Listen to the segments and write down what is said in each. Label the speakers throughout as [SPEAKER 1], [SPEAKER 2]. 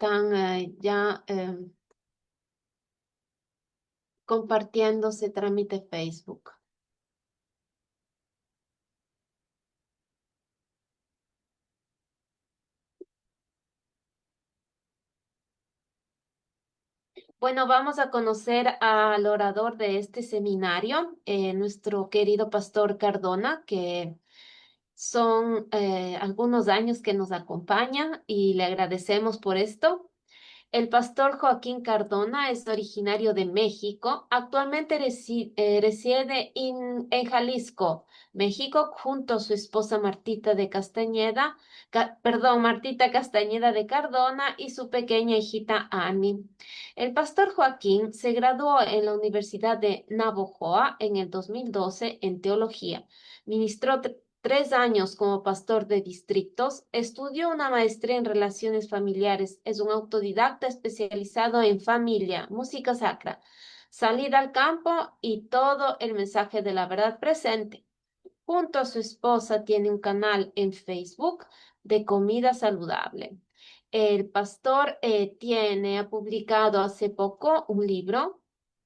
[SPEAKER 1] están ya compartiéndose trámite Facebook. Bueno, vamos a conocer al orador de este seminario, nuestro querido pastor Cardona, que son algunos años que nos acompaña y le agradecemos por esto. El pastor Joaquín Cardona es originario de México. Actualmente reside en Jalisco, México, junto a su esposa Martita de Castañeda, Martita Castañeda de Cardona y su pequeña hijita Annie. El pastor Joaquín se graduó en la Universidad de Navojoa en el 2012 en teología. Ministró 3 años como pastor de distritos, estudió una maestría en relaciones familiares, es un autodidacta especializado en familia, música sacra, salida al campo y todo el mensaje de la verdad presente. Junto a su esposa tiene un canal en Facebook de comida saludable. El pastor ha publicado hace poco un libro,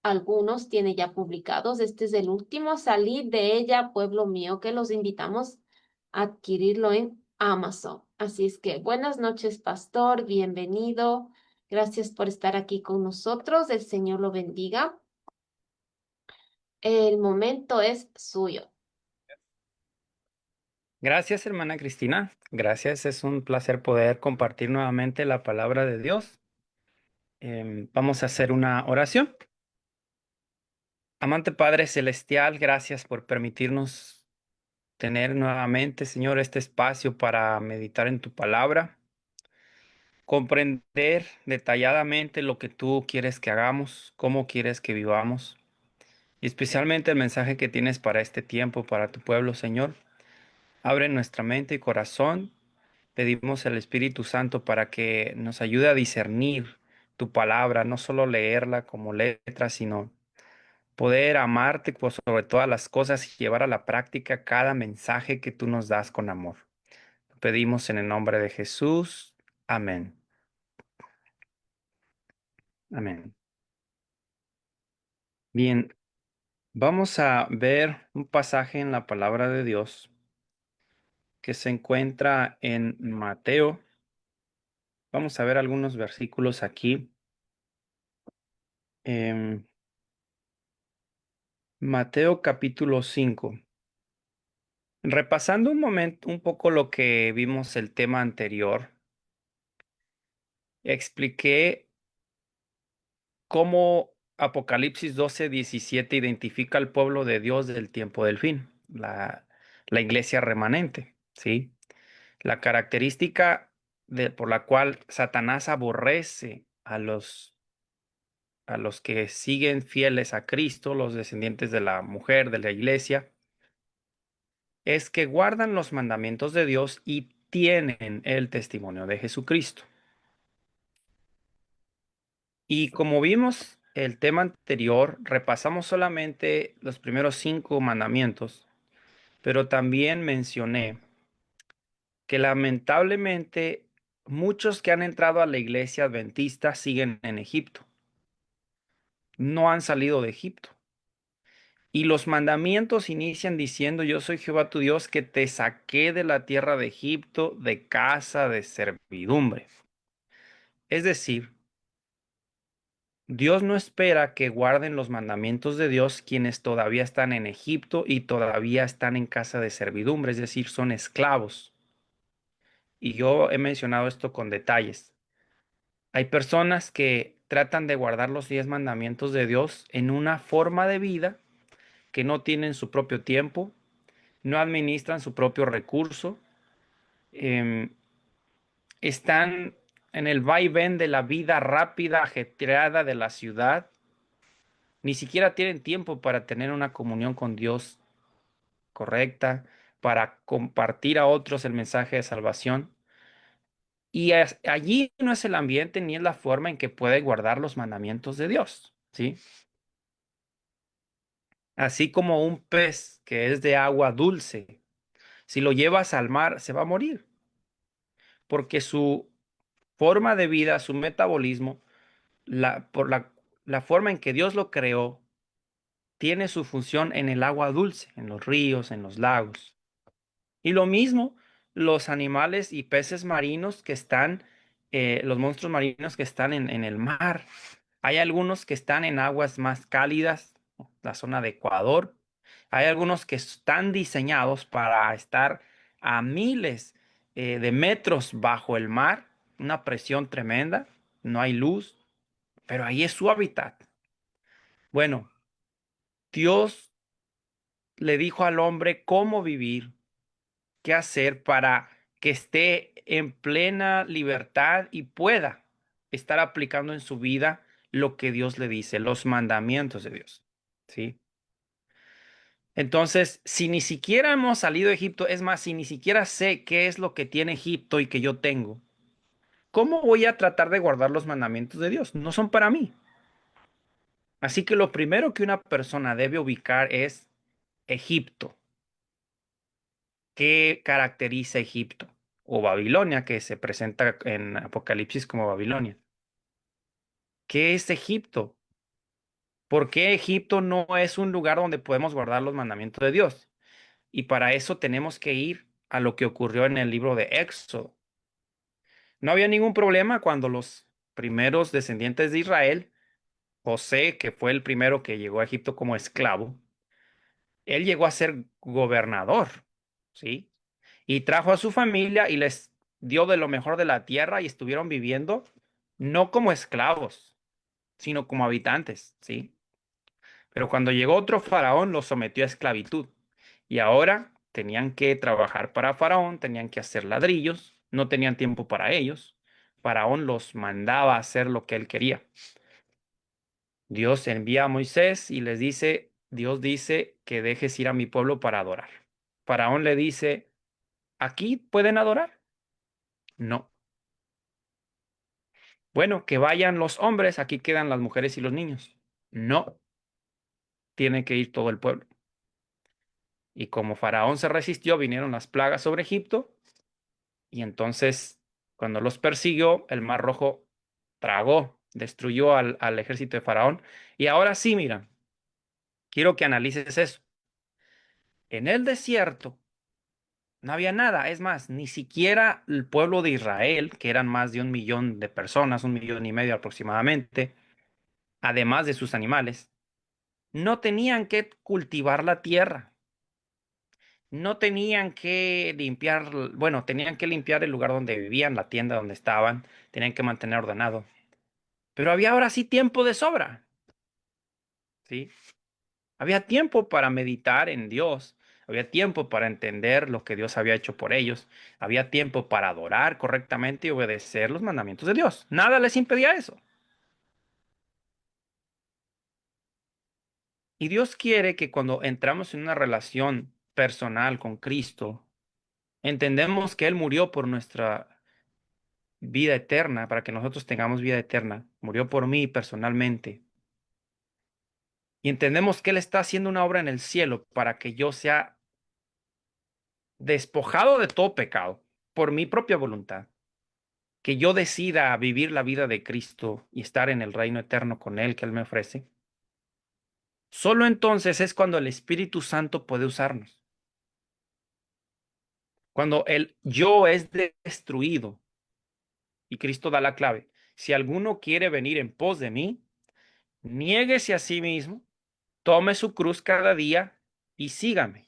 [SPEAKER 1] algunos tiene ya publicados. Este es el último, Salid de ella, pueblo mío, que los invitamos a adquirirlo en Amazon. Así es que buenas noches, pastor, bienvenido. Gracias por estar aquí con nosotros. El Señor lo bendiga. El momento es suyo.
[SPEAKER 2] Gracias, hermana Cristina. Gracias, es un placer poder compartir nuevamente la palabra de Dios. Vamos a hacer una oración. Amante Padre Celestial, gracias por permitirnos tener nuevamente, Señor, este espacio para meditar en tu palabra, comprender detalladamente lo que tú quieres que hagamos, cómo quieres que vivamos, y especialmente el mensaje que tienes para este tiempo, para tu pueblo, Señor. Abre nuestra mente y corazón. Pedimos al Espíritu Santo para que nos ayude a discernir tu palabra, no solo leerla como letra, sino poder amarte por sobre todas las cosas y llevar a la práctica cada mensaje que tú nos das con amor. Lo pedimos en el nombre de Jesús. Amén. Amén. Bien, vamos a ver un pasaje en la palabra de Dios que se encuentra en Mateo. Vamos a ver algunos versículos aquí. Em, Mateo capítulo 5. Repasando un momento, un poco lo que vimos el tema anterior, expliqué cómo Apocalipsis 12:17 identifica al pueblo de Dios del tiempo del fin, la iglesia remanente, ¿sí? La característica por la cual Satanás aborrece a los que siguen fieles a Cristo, los descendientes de la mujer, de la iglesia, es que guardan los mandamientos de Dios y tienen el testimonio de Jesucristo. Y como vimos el tema anterior, repasamos solamente los primeros 5 mandamientos, pero también mencioné que lamentablemente muchos que han entrado a la iglesia adventista siguen en Egipto, no han salido de Egipto. Y los mandamientos inician diciendo: yo soy Jehová tu Dios, que te saqué de la tierra de Egipto, de casa de servidumbre. Es decir, Dios no espera que guarden los mandamientos de Dios quienes todavía están en Egipto y todavía están en casa de servidumbre, es decir, son esclavos. Y yo he mencionado esto con detalles. Hay personas que tratan de guardar los 10 mandamientos de Dios en una forma de vida que no tienen su propio tiempo, no administran su propio recurso, em, están en el vaivén de la vida rápida, ajetreada de la ciudad. Ni siquiera tienen tiempo para tener una comunión con Dios correcta, para compartir a otros el mensaje de salvación. Y allí no es el ambiente ni es la forma en que puede guardar los mandamientos de Dios, ¿sí? Así como un pez que es de agua dulce, si lo llevas al mar, se va a morir, porque forma de vida, su metabolismo, por la forma en que Dios lo creó, tiene su función en el agua dulce, en los ríos, en los lagos. Y lo mismo, los animales y peces marinos que están, los monstruos marinos que están en el mar. Hay algunos que están en aguas más cálidas, la zona de Ecuador. Hay algunos que están diseñados para estar a miles de metros bajo el mar, una presión tremenda, no hay luz, pero ahí es su hábitat. Bueno, Dios le dijo al hombre cómo vivir, qué hacer para que esté en plena libertad y pueda estar aplicando en su vida lo que Dios le dice, los mandamientos de Dios. ¿Sí? Entonces, si ni siquiera hemos salido de Egipto, es más, si ni siquiera sé qué es lo que tiene Egipto y que yo tengo, ¿cómo voy a tratar de guardar los mandamientos de Dios? No son para mí. Así que lo primero que una persona debe ubicar es Egipto. ¿Qué caracteriza Egipto? O Babilonia, que se presenta en Apocalipsis como Babilonia. ¿Qué es Egipto? ¿Por qué Egipto no es un lugar donde podemos guardar los mandamientos de Dios? Y para eso tenemos que ir a lo que ocurrió en el libro de Éxodo. No había ningún problema cuando los primeros descendientes de Israel, José, que fue el primero que llegó a Egipto como esclavo, él llegó a ser gobernador, ¿sí? Y trajo a su familia y les dio de lo mejor de la tierra y estuvieron viviendo no como esclavos, sino como habitantes, ¿sí? Pero cuando llegó otro faraón, los sometió a esclavitud. Y ahora tenían que trabajar para faraón, tenían que hacer ladrillos, no tenían tiempo para ellos. Faraón los mandaba a hacer lo que él quería. Dios envía a Moisés y les dice, Dios dice que dejes ir a mi pueblo para adorar. Faraón le dice, ¿aquí pueden adorar? No. Bueno, que vayan los hombres, aquí quedan las mujeres y los niños. No, tiene que ir todo el pueblo. Y como Faraón se resistió, vinieron las plagas sobre Egipto. Y entonces, cuando los persiguió, el Mar Rojo tragó, destruyó al ejército de Faraón. Y ahora sí, mira, quiero que analices eso. En el desierto no había nada. Es más, ni siquiera el pueblo de Israel, que eran más de 1 millón de personas, 1,5 millones aproximadamente, además de sus animales, no tenían que cultivar la tierra. No tenían que limpiar, bueno, tenían que limpiar el lugar donde vivían, la tienda donde estaban, tenían que mantener ordenado. Pero había ahora sí tiempo de sobra, ¿sí? Había tiempo para meditar en Dios, había tiempo para entender lo que Dios había hecho por ellos, había tiempo para adorar correctamente y obedecer los mandamientos de Dios. Nada les impedía eso. Y Dios quiere que cuando entramos en una relación personal con Cristo, entendemos que Él murió por nuestra vida eterna, para que nosotros tengamos vida eterna. Murió por mí personalmente. Y entendemos que Él está haciendo una obra en el cielo para que yo sea despojado de todo pecado por mi propia voluntad. Que yo decida vivir la vida de Cristo y estar en el reino eterno con Él que Él me ofrece. Solo entonces es cuando el Espíritu Santo puede usarnos. Cuando el yo es destruido y Cristo da la clave. Si alguno quiere venir en pos de mí, niéguese a sí mismo, tome su cruz cada día y sígame.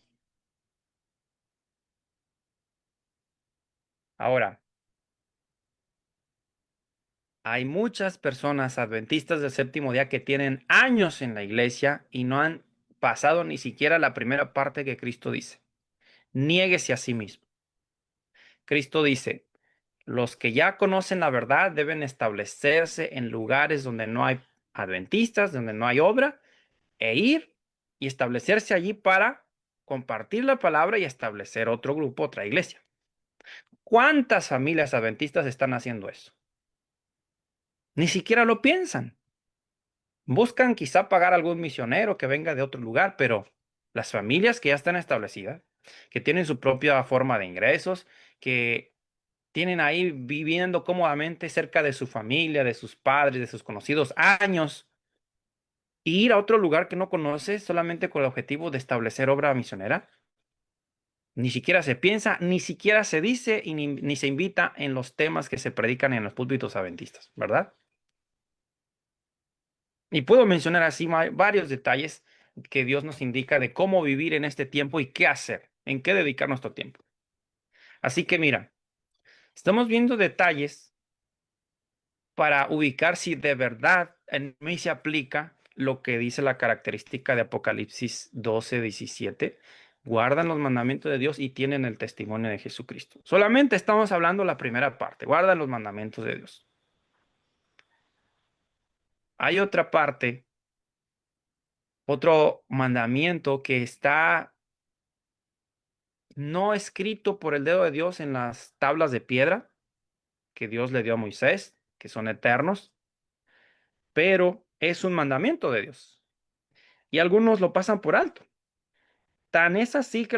[SPEAKER 2] Ahora, hay muchas personas adventistas del séptimo día que tienen años en la iglesia y no han pasado ni siquiera la primera parte que Cristo dice. Niéguese a sí mismo. Cristo dice, los que ya conocen la verdad deben establecerse en lugares donde no hay adventistas, donde no hay obra, e ir y establecerse allí para compartir la palabra y establecer otro grupo, otra iglesia. ¿Cuántas familias adventistas están haciendo eso? Ni siquiera lo piensan. Buscan quizá pagar algún misionero que venga de otro lugar, pero las familias que ya están establecidas, que tienen su propia forma de ingresos, que tienen ahí viviendo cómodamente cerca de su familia, de sus padres, de sus conocidos años, y ir a otro lugar que no conoces solamente con el objetivo de establecer obra misionera. Ni siquiera se piensa, ni siquiera se dice y ni se invita en los temas que se predican en los púlpitos adventistas, ¿verdad? Y puedo mencionar así varios detalles que Dios nos indica de cómo vivir en este tiempo y qué hacer, en qué dedicar nuestro tiempo. Así que mira, estamos viendo detalles para ubicar si de verdad en mí se aplica lo que dice la característica de Apocalipsis 12:17. Guardan los mandamientos de Dios y tienen el testimonio de Jesucristo. Solamente estamos hablando la primera parte, guardan los mandamientos de Dios. Hay otra parte, otro mandamiento que está no escrito por el dedo de Dios en las tablas de piedra que Dios le dio a Moisés, que son eternos, pero es un mandamiento de Dios. Y algunos lo pasan por alto. Tan es así que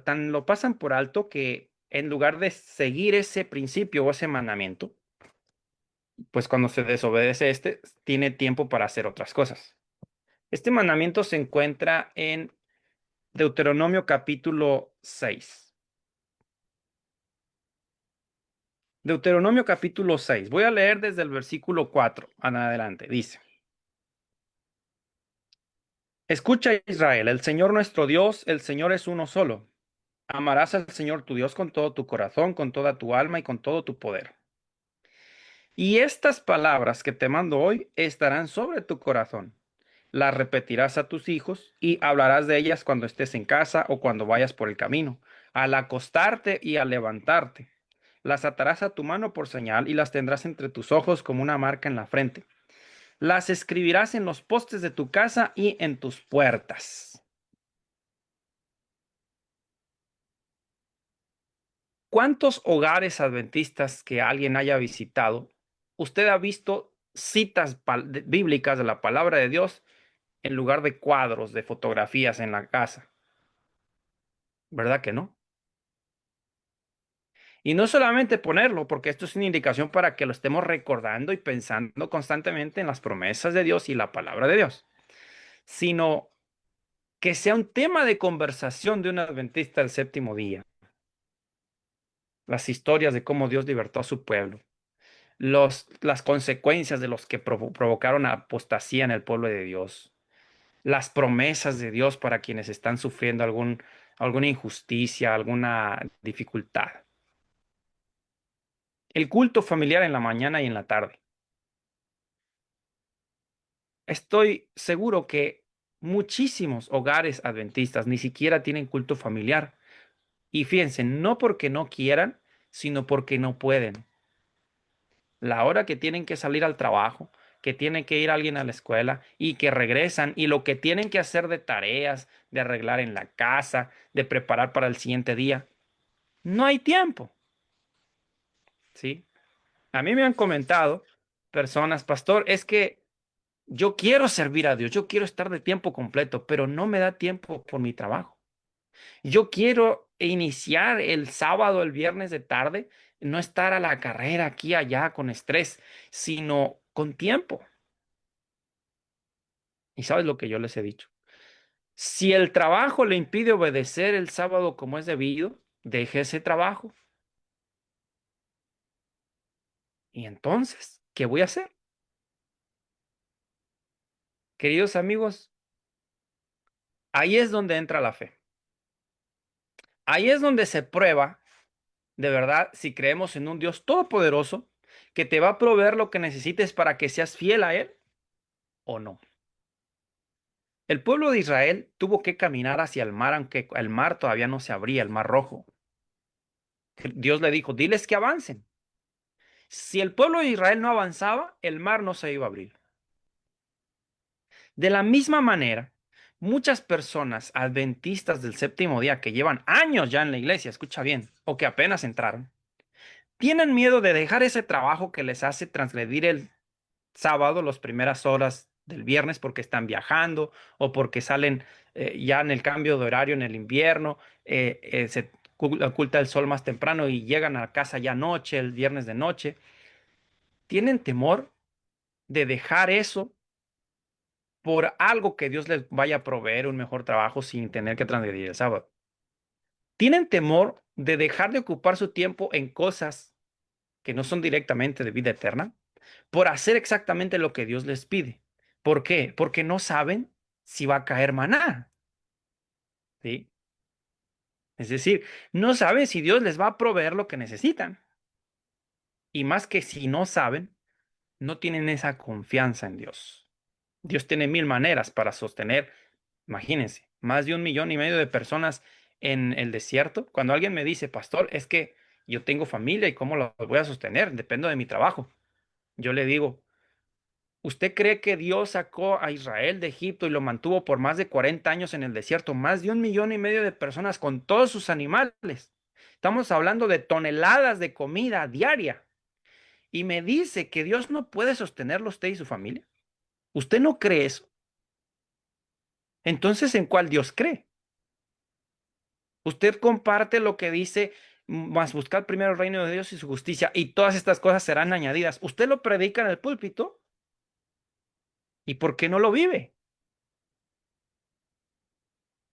[SPEAKER 2] tan lo pasan por alto que en lugar de seguir ese principio o ese mandamiento, pues cuando se desobedece este, tiene tiempo para hacer otras cosas. Este mandamiento se encuentra en Deuteronomio capítulo 6. Deuteronomio capítulo 6. Voy a leer desde el versículo 4 en adelante. Dice: Escucha, Israel, el Señor nuestro Dios, el Señor es uno solo. Amarás al Señor tu Dios con todo tu corazón, con toda tu alma y con todo tu poder. Y estas palabras que te mando hoy estarán sobre tu corazón. Las repetirás a tus hijos y hablarás de ellas cuando estés en casa o cuando vayas por el camino, al acostarte y al levantarte. Las atarás a tu mano por señal y las tendrás entre tus ojos como una marca en la frente. Las escribirás en los postes de tu casa y en tus puertas. ¿Cuántos hogares adventistas que alguien haya visitado, usted ha visto citas bíblicas de la palabra de Dios en lugar de cuadros de fotografías en la casa? ¿Verdad que no? Y no solamente ponerlo, porque esto es una indicación para que lo estemos recordando y pensando constantemente en las promesas de Dios y la palabra de Dios, sino que sea un tema de conversación de un adventista del séptimo día. Las historias de cómo Dios libertó a su pueblo, las consecuencias de los que provocaron apostasía en el pueblo de Dios, las promesas de Dios para quienes están sufriendo alguna injusticia, alguna dificultad. El culto familiar en la mañana y en la tarde. Estoy seguro que muchísimos hogares adventistas ni siquiera tienen culto familiar. Y fíjense, no porque no quieran, sino porque no pueden. La hora que tienen que salir al trabajo, que tiene que ir alguien a la escuela y que regresan y lo que tienen que hacer de tareas, de arreglar en la casa, de preparar para el siguiente día, no hay tiempo, ¿sí? A mí me han comentado personas, pastor, es que yo quiero servir a Dios, yo quiero estar de tiempo completo, pero no me da tiempo por mi trabajo. Yo quiero iniciar el sábado, el viernes de tarde, no estar a la carrera aquí, allá, con estrés, sino con tiempo. ¿Y sabes lo que yo les he dicho? Si el trabajo le impide obedecer el sábado como es debido, deje ese trabajo. Y entonces, ¿qué voy a hacer? Queridos amigos, ahí es donde entra la fe. Ahí es donde se prueba de verdad si creemos en un Dios todopoderoso que te va a proveer lo que necesites para que seas fiel a Él o no. El pueblo de Israel tuvo que caminar hacia el mar, aunque el mar todavía no se abría, el mar rojo. Dios le dijo, diles que avancen. Si el pueblo de Israel no avanzaba, el mar no se iba a abrir. De la misma manera, muchas personas adventistas del séptimo día que llevan años ya en la iglesia, escucha bien, o que apenas entraron, tienen miedo de dejar ese trabajo que les hace transgredir el sábado, las primeras horas del viernes porque están viajando o porque salen ya en el cambio de horario en el invierno, oculta el sol más temprano y llegan a casa ya noche, el viernes de noche. Tienen temor de dejar eso por algo que Dios les vaya a proveer un mejor trabajo sin tener que transgredir el sábado. Tienen temor de dejar de ocupar su tiempo en cosas que no son directamente de vida eterna por hacer exactamente lo que Dios les pide. ¿Por qué? Porque no saben si va a caer maná, ¿sí? Es decir, no saben si Dios les va a proveer lo que necesitan. Y más que si no saben, no tienen esa confianza en Dios. Dios tiene mil maneras para sostener, imagínense, más de 1,5 millones de personas en el desierto. Cuando alguien me dice, pastor, es que yo tengo familia y cómo lo voy a sostener, dependo de mi trabajo. Yo le digo, ¿usted cree que Dios sacó a Israel de Egipto y lo mantuvo por más de 40 años en el desierto? Más de 1,5 millones de personas con todos sus animales. Estamos hablando de toneladas de comida diaria. Y me dice que Dios no puede sostenerlo usted y su familia. ¿Usted no cree eso? Entonces, ¿en cuál Dios cree? Usted comparte lo que dice, más buscar primero el reino de Dios y su justicia, y todas estas cosas serán añadidas. Usted lo predica en el púlpito, ¿y por qué no lo vive?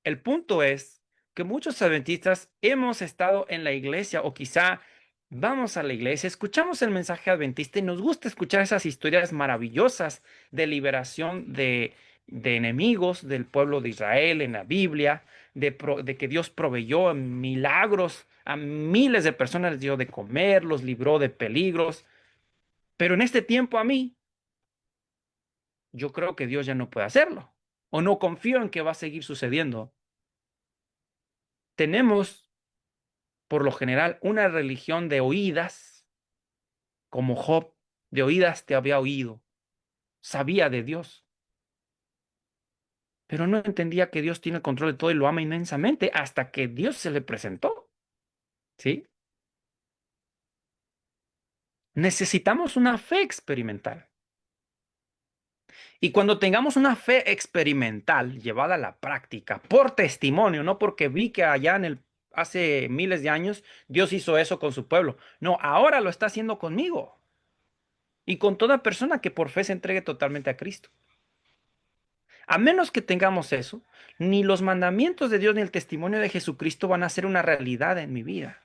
[SPEAKER 2] El punto es que muchos adventistas hemos estado en la iglesia o quizá vamos a la iglesia, escuchamos el mensaje adventista y nos gusta escuchar esas historias maravillosas de liberación de enemigos del pueblo de Israel en la Biblia, de que Dios proveyó milagros a miles de personas, les dio de comer, los libró de peligros. Pero en este tiempo a mí, yo creo que Dios ya no puede hacerlo o no confío en que va a seguir sucediendo. Tenemos por lo general una religión de oídas, como Job, de oídas te había oído, sabía de Dios, pero no entendía que Dios tiene el control de todo y lo ama inmensamente hasta que Dios se le presentó, ¿sí? Necesitamos una fe experimental. Y cuando tengamos una fe experimental llevada a la práctica, por testimonio, no porque vi que allá hace miles de años Dios hizo eso con su pueblo. No, ahora lo está haciendo conmigo y con toda persona que por fe se entregue totalmente a Cristo. A menos que tengamos eso, ni los mandamientos de Dios ni el testimonio de Jesucristo van a ser una realidad en mi vida.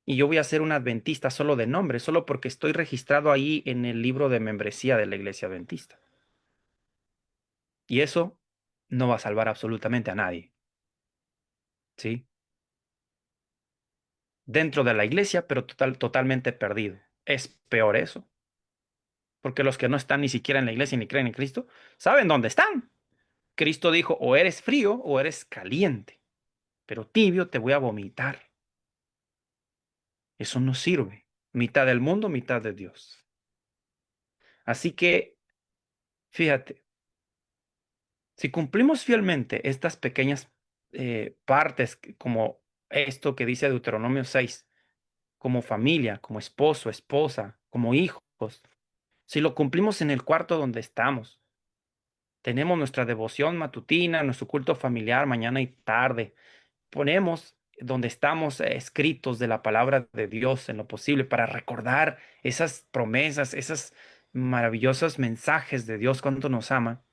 [SPEAKER 2] Y yo voy a ser un adventista solo de nombre, solo porque estoy registrado ahí en el libro de membresía de la iglesia adventista. Y eso no va a salvar absolutamente a nadie, ¿sí? Dentro de la iglesia, pero totalmente perdido. Es peor eso, porque los que no están ni siquiera en la iglesia ni creen en Cristo, saben dónde están. Cristo dijo, o eres frío o eres caliente, pero tibio te voy a vomitar. Eso no sirve. Mitad del mundo, mitad de Dios. Así que, fíjate, si cumplimos fielmente estas pequeñas partes, como esto que dice Deuteronomio 6, como familia, como esposo, esposa, como hijos, si lo cumplimos en el cuarto donde estamos, tenemos nuestra devoción matutina, nuestro culto familiar mañana y tarde, ponemos donde estamos escritos de la palabra de Dios en lo posible para recordar esas promesas, esos maravillosos mensajes de Dios, cuánto nos ama.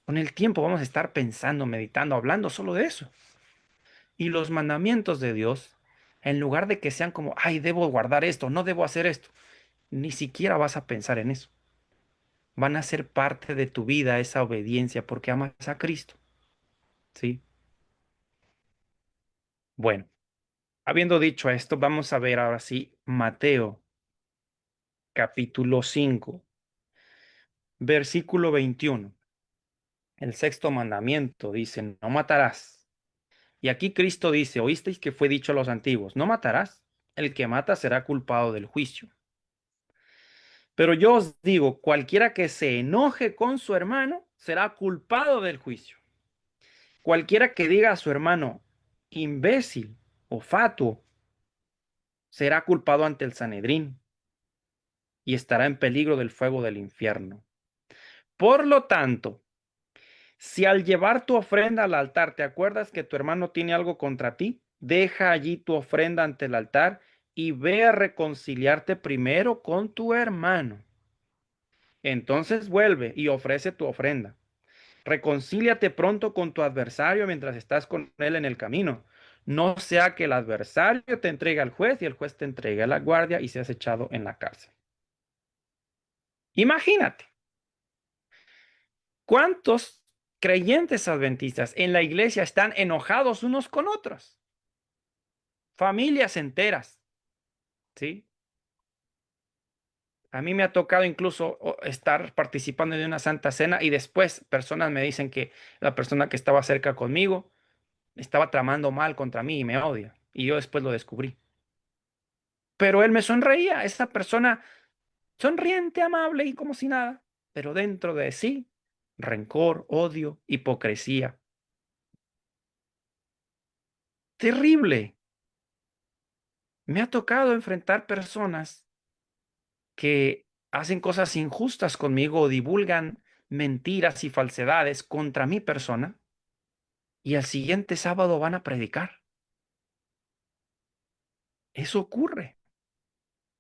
[SPEAKER 2] Con el tiempo vamos a estar pensando, meditando, hablando solo de eso. Y los mandamientos de Dios, en lugar de que sean como, ay, debo guardar esto, no debo hacer esto, ni siquiera vas a pensar en eso. Van a ser parte de tu vida esa obediencia porque amas a Cristo. ¿Sí? Bueno, habiendo dicho esto, vamos a ver ahora sí Mateo capítulo 5 versículo 21. El sexto mandamiento dice, no matarás. Y aquí Cristo dice, oísteis que fue dicho a los antiguos, no matarás. El que mata será culpado del juicio. Pero yo os digo, cualquiera que se enoje con su hermano será culpado del juicio. Cualquiera que diga a su hermano, imbécil o fatuo, será culpado ante el Sanedrín y estará en peligro del fuego del infierno. Por lo tanto, si al llevar tu ofrenda al altar te acuerdas que tu hermano tiene algo contra ti, deja allí tu ofrenda ante el altar y ve a reconciliarte primero con tu hermano. Entonces vuelve y ofrece tu ofrenda. Reconcíliate pronto con tu adversario mientras estás con él en el camino. No sea que el adversario te entregue al juez y el juez te entregue a la guardia y seas echado en la cárcel. Imagínate, ¿cuántos creyentes adventistas en la iglesia están enojados unos con otros? Familias enteras, ¿sí? A mí me ha tocado incluso estar participando de una santa cena y después personas me dicen que la persona que estaba cerca conmigo estaba tramando mal contra mí y me odia. Y yo después lo descubrí. Pero él me sonreía, esa persona sonriente, amable y como si nada. Pero dentro de sí, rencor, odio, hipocresía. Terrible. Me ha tocado enfrentar personas que hacen cosas injustas conmigo o divulgan mentiras y falsedades contra mi persona y al siguiente sábado van a predicar. Eso ocurre.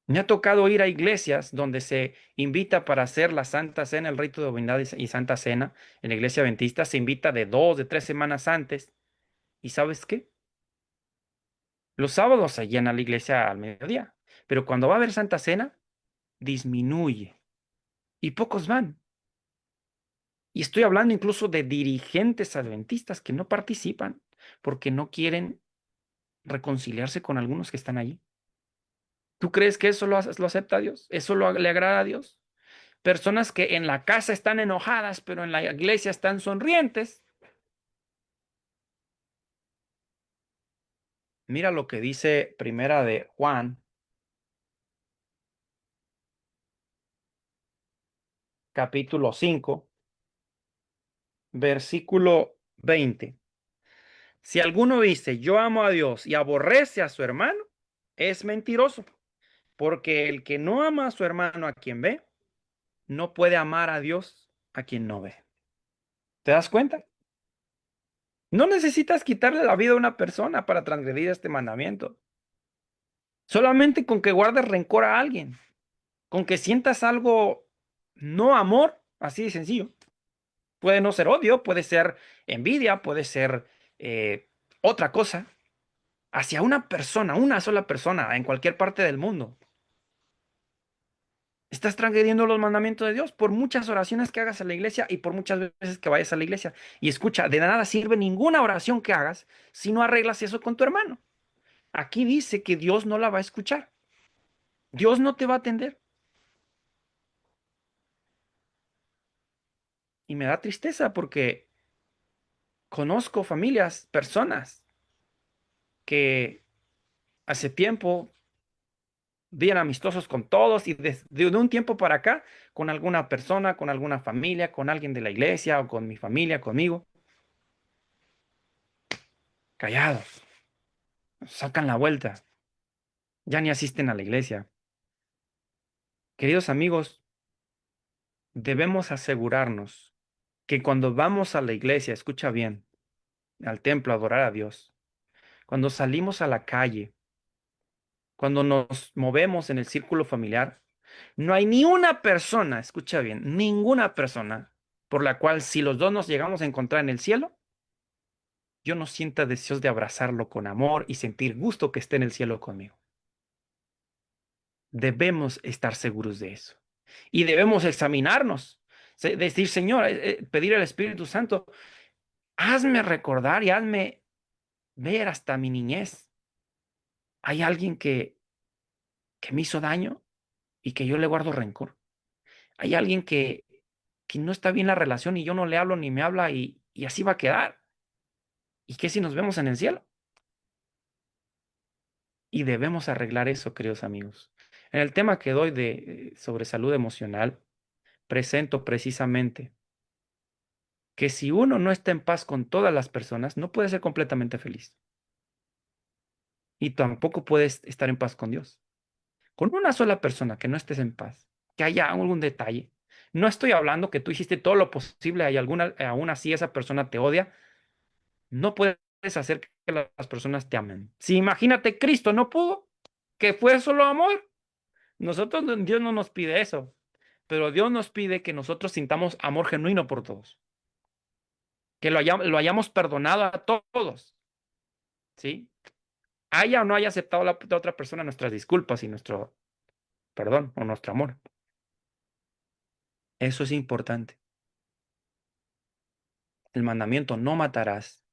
[SPEAKER 2] Me ha tocado ir a iglesias donde se invita para hacer la Santa Cena, el rito de bondad y Santa Cena. En la iglesia adventista se invita de 2, de 3 semanas antes. ¿Y sabes qué? Los sábados se llena la iglesia al mediodía, pero cuando va a haber Santa Cena, disminuye y pocos van. Y estoy hablando incluso de dirigentes adventistas que no participan porque no quieren reconciliarse con algunos que están allí. ¿Tú crees que eso lo acepta Dios? ¿Eso le agrada a Dios? Personas que en la casa están enojadas, pero en la iglesia están sonrientes. Mira lo que dice Primera de Juan, capítulo 5, versículo 20. Si alguno dice, yo amo a Dios y aborrece a su hermano, es mentiroso, porque el que no ama a su hermano a quien ve, no puede amar a Dios a quien no ve. ¿Te das cuenta? No necesitas quitarle la vida a una persona para transgredir este mandamiento. Solamente con que guardes rencor a alguien, con que sientas algo, no amor, así de sencillo. Puede no ser odio, puede ser envidia, puede ser otra cosa, hacia una persona, una sola persona, en cualquier parte del mundo. Estás transgrediendo los mandamientos de Dios por muchas oraciones que hagas a la iglesia y por muchas veces que vayas a la iglesia. Y escucha, de nada sirve ninguna oración que hagas si no arreglas eso con tu hermano. Aquí dice que Dios no la va a escuchar. Dios no te va a atender. Y me da tristeza porque conozco familias, personas que hace tiempo bien amistosos con todos y de un tiempo para acá con alguna persona, con alguna familia, con alguien de la iglesia o con mi familia, conmigo, callados, sacan la vuelta, ya ni asisten a la iglesia. Queridos amigos, debemos asegurarnos que cuando vamos a la iglesia, escucha bien, al templo a adorar a Dios, cuando salimos a la calle, cuando nos movemos en el círculo familiar, no hay ni una persona, escucha bien, ninguna persona por la cual si los dos nos llegamos a encontrar en el cielo, yo no sienta deseos de abrazarlo con amor y sentir gusto que esté en el cielo conmigo. Debemos estar seguros de eso. Y debemos examinarnos, decir, Señor, pedir al Espíritu Santo, hazme recordar y hazme ver hasta mi niñez. Hay alguien que me hizo daño y que yo le guardo rencor. Hay alguien que no está bien la relación y yo no le hablo ni me habla y así va a quedar. ¿Y qué si nos vemos en el cielo? Y debemos arreglar eso, queridos amigos. En el tema que doy sobre salud emocional, presento precisamente que si uno no está en paz con todas las personas, no puede ser completamente feliz. Y tampoco puedes estar en paz con Dios. Con una sola persona que no estés en paz, que haya algún detalle. No estoy hablando que tú hiciste todo lo posible y aún así esa persona te odia. No puedes hacer que las personas te amen. Si imagínate, Cristo no pudo, que fue solo amor. Nosotros, Dios no nos pide eso, pero Dios nos pide que nosotros sintamos amor genuino por todos, que lo hayamos perdonado a todos, ¿sí? Haya o no haya aceptado la otra persona nuestras disculpas y nuestro perdón o nuestro amor. Eso es importante. El mandamiento no matarás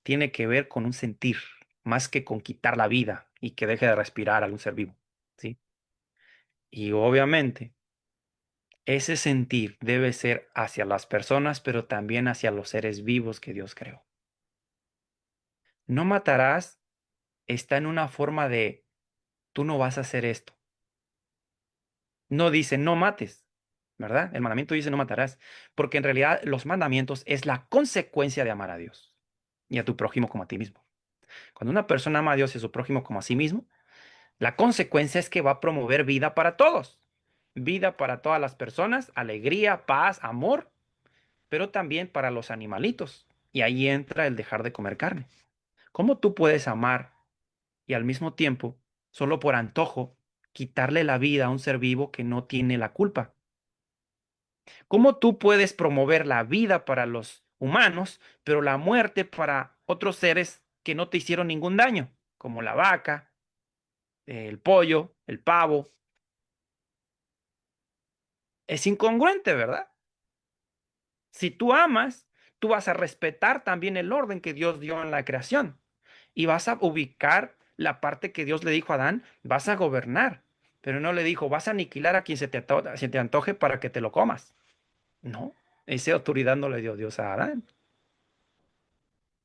[SPEAKER 2] tiene que ver con un sentir, más que con quitar la vida y que deje de respirar a un ser vivo, ¿sí? Y obviamente, ese sentir debe ser hacia las personas, pero también hacia los seres vivos que Dios creó. No matarás está en una forma de, tú no vas a hacer esto. No dice, no mates, ¿verdad? El mandamiento dice, no matarás, porque en realidad los mandamientos es la consecuencia de amar a Dios y a tu prójimo como a ti mismo. Cuando una persona ama a Dios y a su prójimo como a sí mismo, la consecuencia es que va a promover vida para todos. Vida para todas las personas, alegría, paz, amor, pero también para los animalitos. Y ahí entra el dejar de comer carne. ¿Cómo tú puedes amar y al mismo tiempo, solo por antojo, quitarle la vida a un ser vivo que no tiene la culpa? ¿Cómo tú puedes promover la vida para los humanos, pero la muerte para otros seres que no te hicieron ningún daño, como la vaca, el pollo, el pavo? Es incongruente, ¿verdad? Si tú amas, tú vas a respetar también el orden que Dios dio en la creación y vas a ubicar la parte que Dios le dijo a Adán, vas a gobernar, pero no le dijo, vas a aniquilar a quien se te antoje para que te lo comas. No, esa autoridad no le dio Dios a Adán.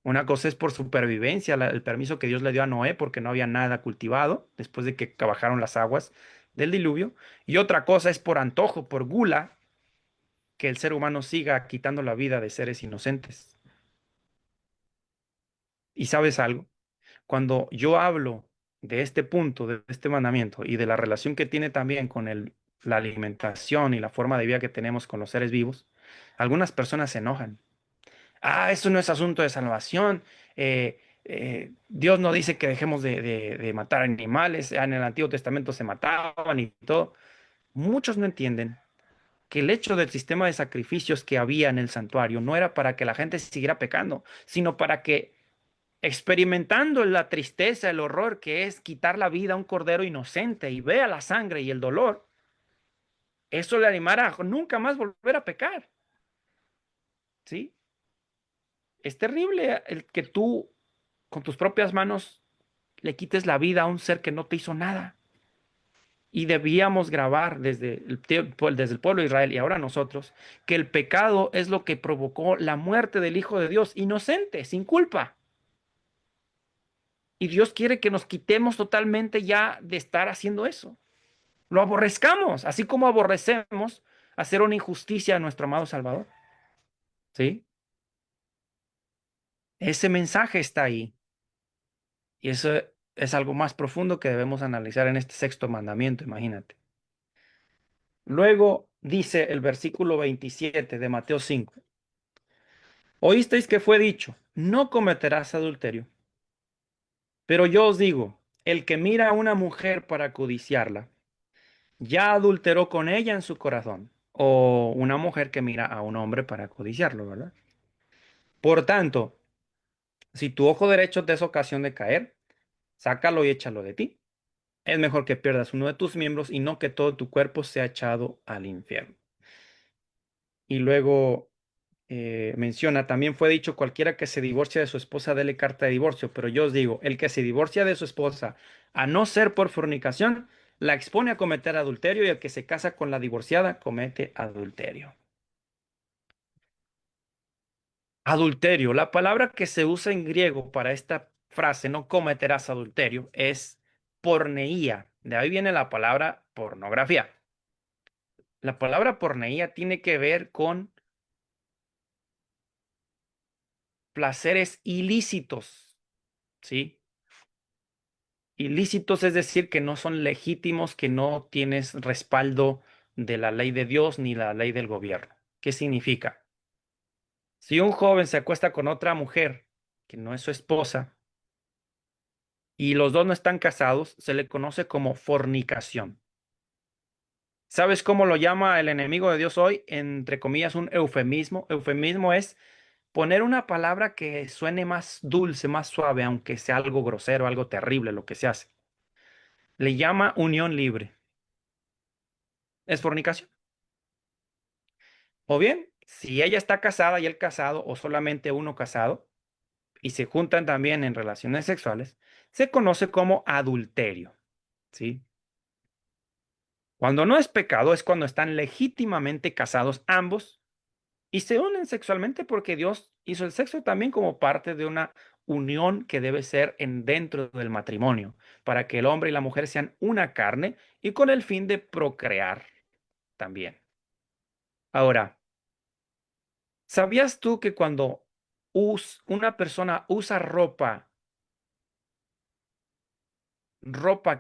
[SPEAKER 2] Una cosa es por supervivencia, el permiso que Dios le dio a Noé porque no había nada cultivado después de que bajaron las aguas del diluvio. Y otra cosa es por antojo, por gula, que el ser humano siga quitando la vida de seres inocentes. ¿Y sabes algo? Cuando yo hablo de este punto, de este mandamiento y de la relación que tiene también con la alimentación y la forma de vida que tenemos con los seres vivos, algunas personas se enojan. Ah, eso no es asunto de salvación. Dios no dice que dejemos de matar animales. En el Antiguo Testamento se mataban y todo. Muchos no entienden que el hecho del sistema de sacrificios que había en el santuario no era para que la gente siguiera pecando, sino para que experimentando la tristeza, el horror que es quitar la vida a un cordero inocente y vea la sangre y el dolor, eso le animará a nunca más volver a pecar, ¿sí? Es terrible el que tú con tus propias manos le quites la vida a un ser que no te hizo nada. Y debíamos grabar desde el pueblo de Israel y ahora nosotros que el pecado es lo que provocó la muerte del Hijo de Dios, inocente, sin culpa. Y Dios quiere que nos quitemos totalmente ya de estar haciendo eso. Lo aborrezcamos, así como aborrecemos hacer una injusticia a nuestro amado Salvador. ¿Sí? Ese mensaje está ahí. Y eso es algo más profundo que debemos analizar en este sexto mandamiento, imagínate. Luego dice el versículo 27 de Mateo 5. Oísteis que fue dicho, no cometerás adulterio. Pero yo os digo, el que mira a una mujer para codiciarla, ya adulteró con ella en su corazón. O una mujer que mira a un hombre para codiciarlo, ¿verdad? Por tanto, si tu ojo derecho te es ocasión de caer, sácalo y échalo de ti. Es mejor que pierdas uno de tus miembros y no que todo tu cuerpo sea echado al infierno. Y luego menciona, también fue dicho, cualquiera que se divorcia de su esposa, dele carta de divorcio. Pero yo os digo, el que se divorcia de su esposa, a no ser por fornicación, la expone a cometer adulterio y el que se casa con la divorciada comete adulterio. Adulterio, la palabra que se usa en griego para esta frase, no cometerás adulterio, es porneía. De ahí viene la palabra pornografía. La palabra porneía tiene que ver con placeres ilícitos, ¿sí? Ilícitos es decir que no son legítimos, que no tienes respaldo de la ley de Dios ni la ley del gobierno. ¿Qué significa? Si un joven se acuesta con otra mujer que no es su esposa, y los dos no están casados, se le conoce como fornicación. ¿Sabes cómo lo llama el enemigo de Dios hoy? Entre comillas, un eufemismo. Eufemismo es poner una palabra que suene más dulce, más suave, aunque sea algo grosero, algo terrible, lo que se hace. Le llama unión libre. Es fornicación. O bien, si ella está casada y él casado, o solamente uno casado, y se juntan también en relaciones sexuales, se conoce como adulterio. ¿Sí? Cuando no es pecado es cuando están legítimamente casados ambos y se unen sexualmente porque Dios hizo el sexo también como parte de una unión que debe ser en dentro del matrimonio, para que el hombre y la mujer sean una carne y con el fin de procrear también. Ahora, ¿sabías tú que cuando una persona usa ropa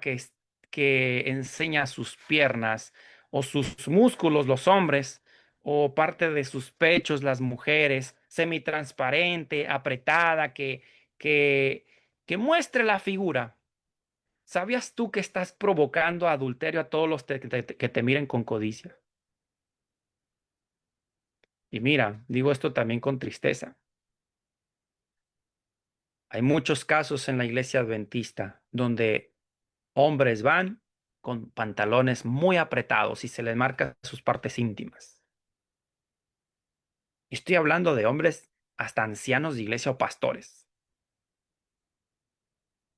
[SPEAKER 2] que enseña sus piernas o sus músculos, los hombres, o parte de sus pechos, las mujeres, semitransparente, apretada, que, que muestre la figura? ¿Sabías tú que estás provocando adulterio a todos los que te miren con codicia? Y mira, digo esto también con tristeza. Hay muchos casos en la iglesia adventista donde hombres van con pantalones muy apretados y se les marca sus partes íntimas. Estoy hablando de hombres hasta ancianos de iglesia o pastores.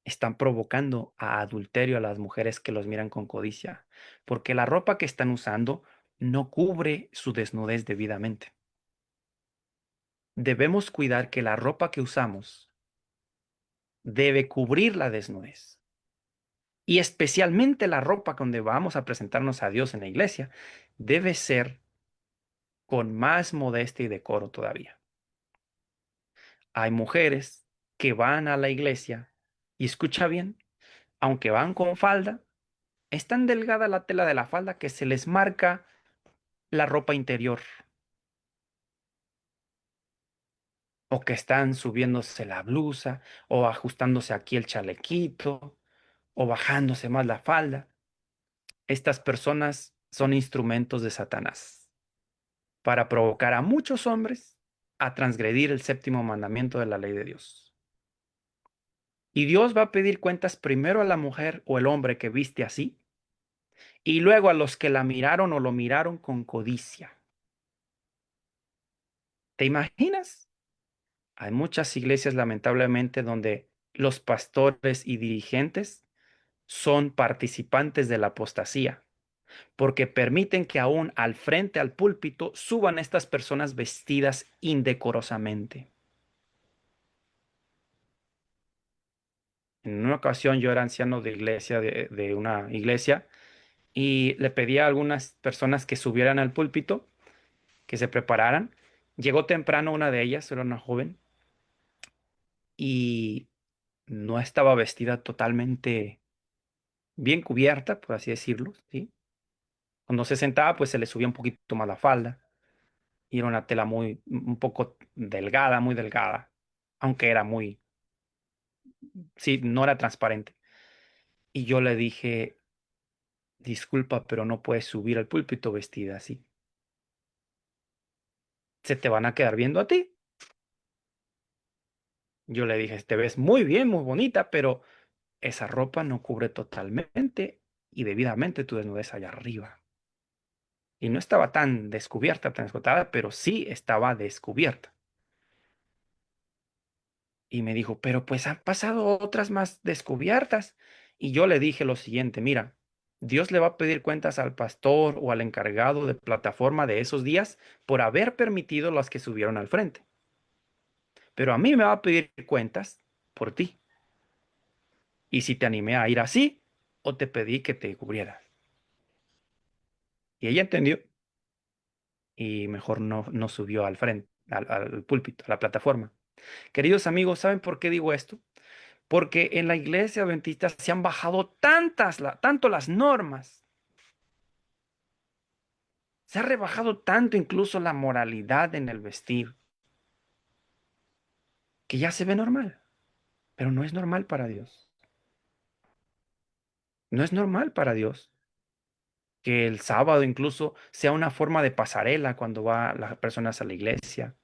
[SPEAKER 2] Están provocando a adulterio a las mujeres que los miran con codicia, porque la ropa que están usando no cubre su desnudez debidamente. Debemos cuidar que la ropa que usamos debe cubrir la desnudez. Y especialmente la ropa donde vamos a presentarnos a Dios en la iglesia debe ser con más modestia y decoro todavía. Hay mujeres que van a la iglesia y escucha bien, aunque van con falda, es tan delgada la tela de la falda que se les marca la ropa interior o que están subiéndose la blusa o ajustándose aquí el chalequito o bajándose más la falda. Estas personas son instrumentos de Satanás para provocar a muchos hombres a transgredir el séptimo mandamiento de la ley de Dios. Y Dios va a pedir cuentas primero a la mujer o el hombre que viste así, y luego a los que la miraron o lo miraron con codicia. ¿Te imaginas? Hay muchas iglesias, lamentablemente, donde los pastores y dirigentes son participantes de la apostasía, porque permiten que aún al frente, al púlpito, suban estas personas vestidas indecorosamente. En una ocasión yo era anciano de iglesia, de una iglesia, y le pedí a algunas personas que subieran al púlpito, que se prepararan. Llegó temprano una de ellas, era una joven, y no estaba vestida totalmente bien cubierta, por así decirlo, ¿sí? Cuando se sentaba, pues se le subía un poquito más la falda, y era una tela un poco delgada, muy delgada, aunque era sí, no era transparente. Y yo le dije, disculpa, pero no puedes subir al púlpito vestida así. Se te van a quedar viendo a ti. Yo le dije, te ves muy bien, muy bonita, pero esa ropa no cubre totalmente y debidamente tu desnudez allá arriba. Y no estaba tan descubierta, tan escotada, pero sí estaba descubierta. Y me dijo, pero pues han pasado otras más descubiertas. Y yo le dije lo siguiente, mira, Dios le va a pedir cuentas al pastor o al encargado de plataforma de esos días por haber permitido las que subieron al frente. Pero a mí me va a pedir cuentas por ti. Y si te animé a ir así o te pedí que te cubrieras. Y ella entendió y mejor no subió al frente, al púlpito, a la plataforma. Queridos amigos, ¿saben por qué digo esto? Porque en la iglesia adventista se han bajado tanto las normas, se ha rebajado tanto incluso la moralidad en el vestir, que ya se ve normal, pero no es normal para Dios. No es normal para Dios que el sábado incluso sea una forma de pasarela cuando va las personas a la iglesia.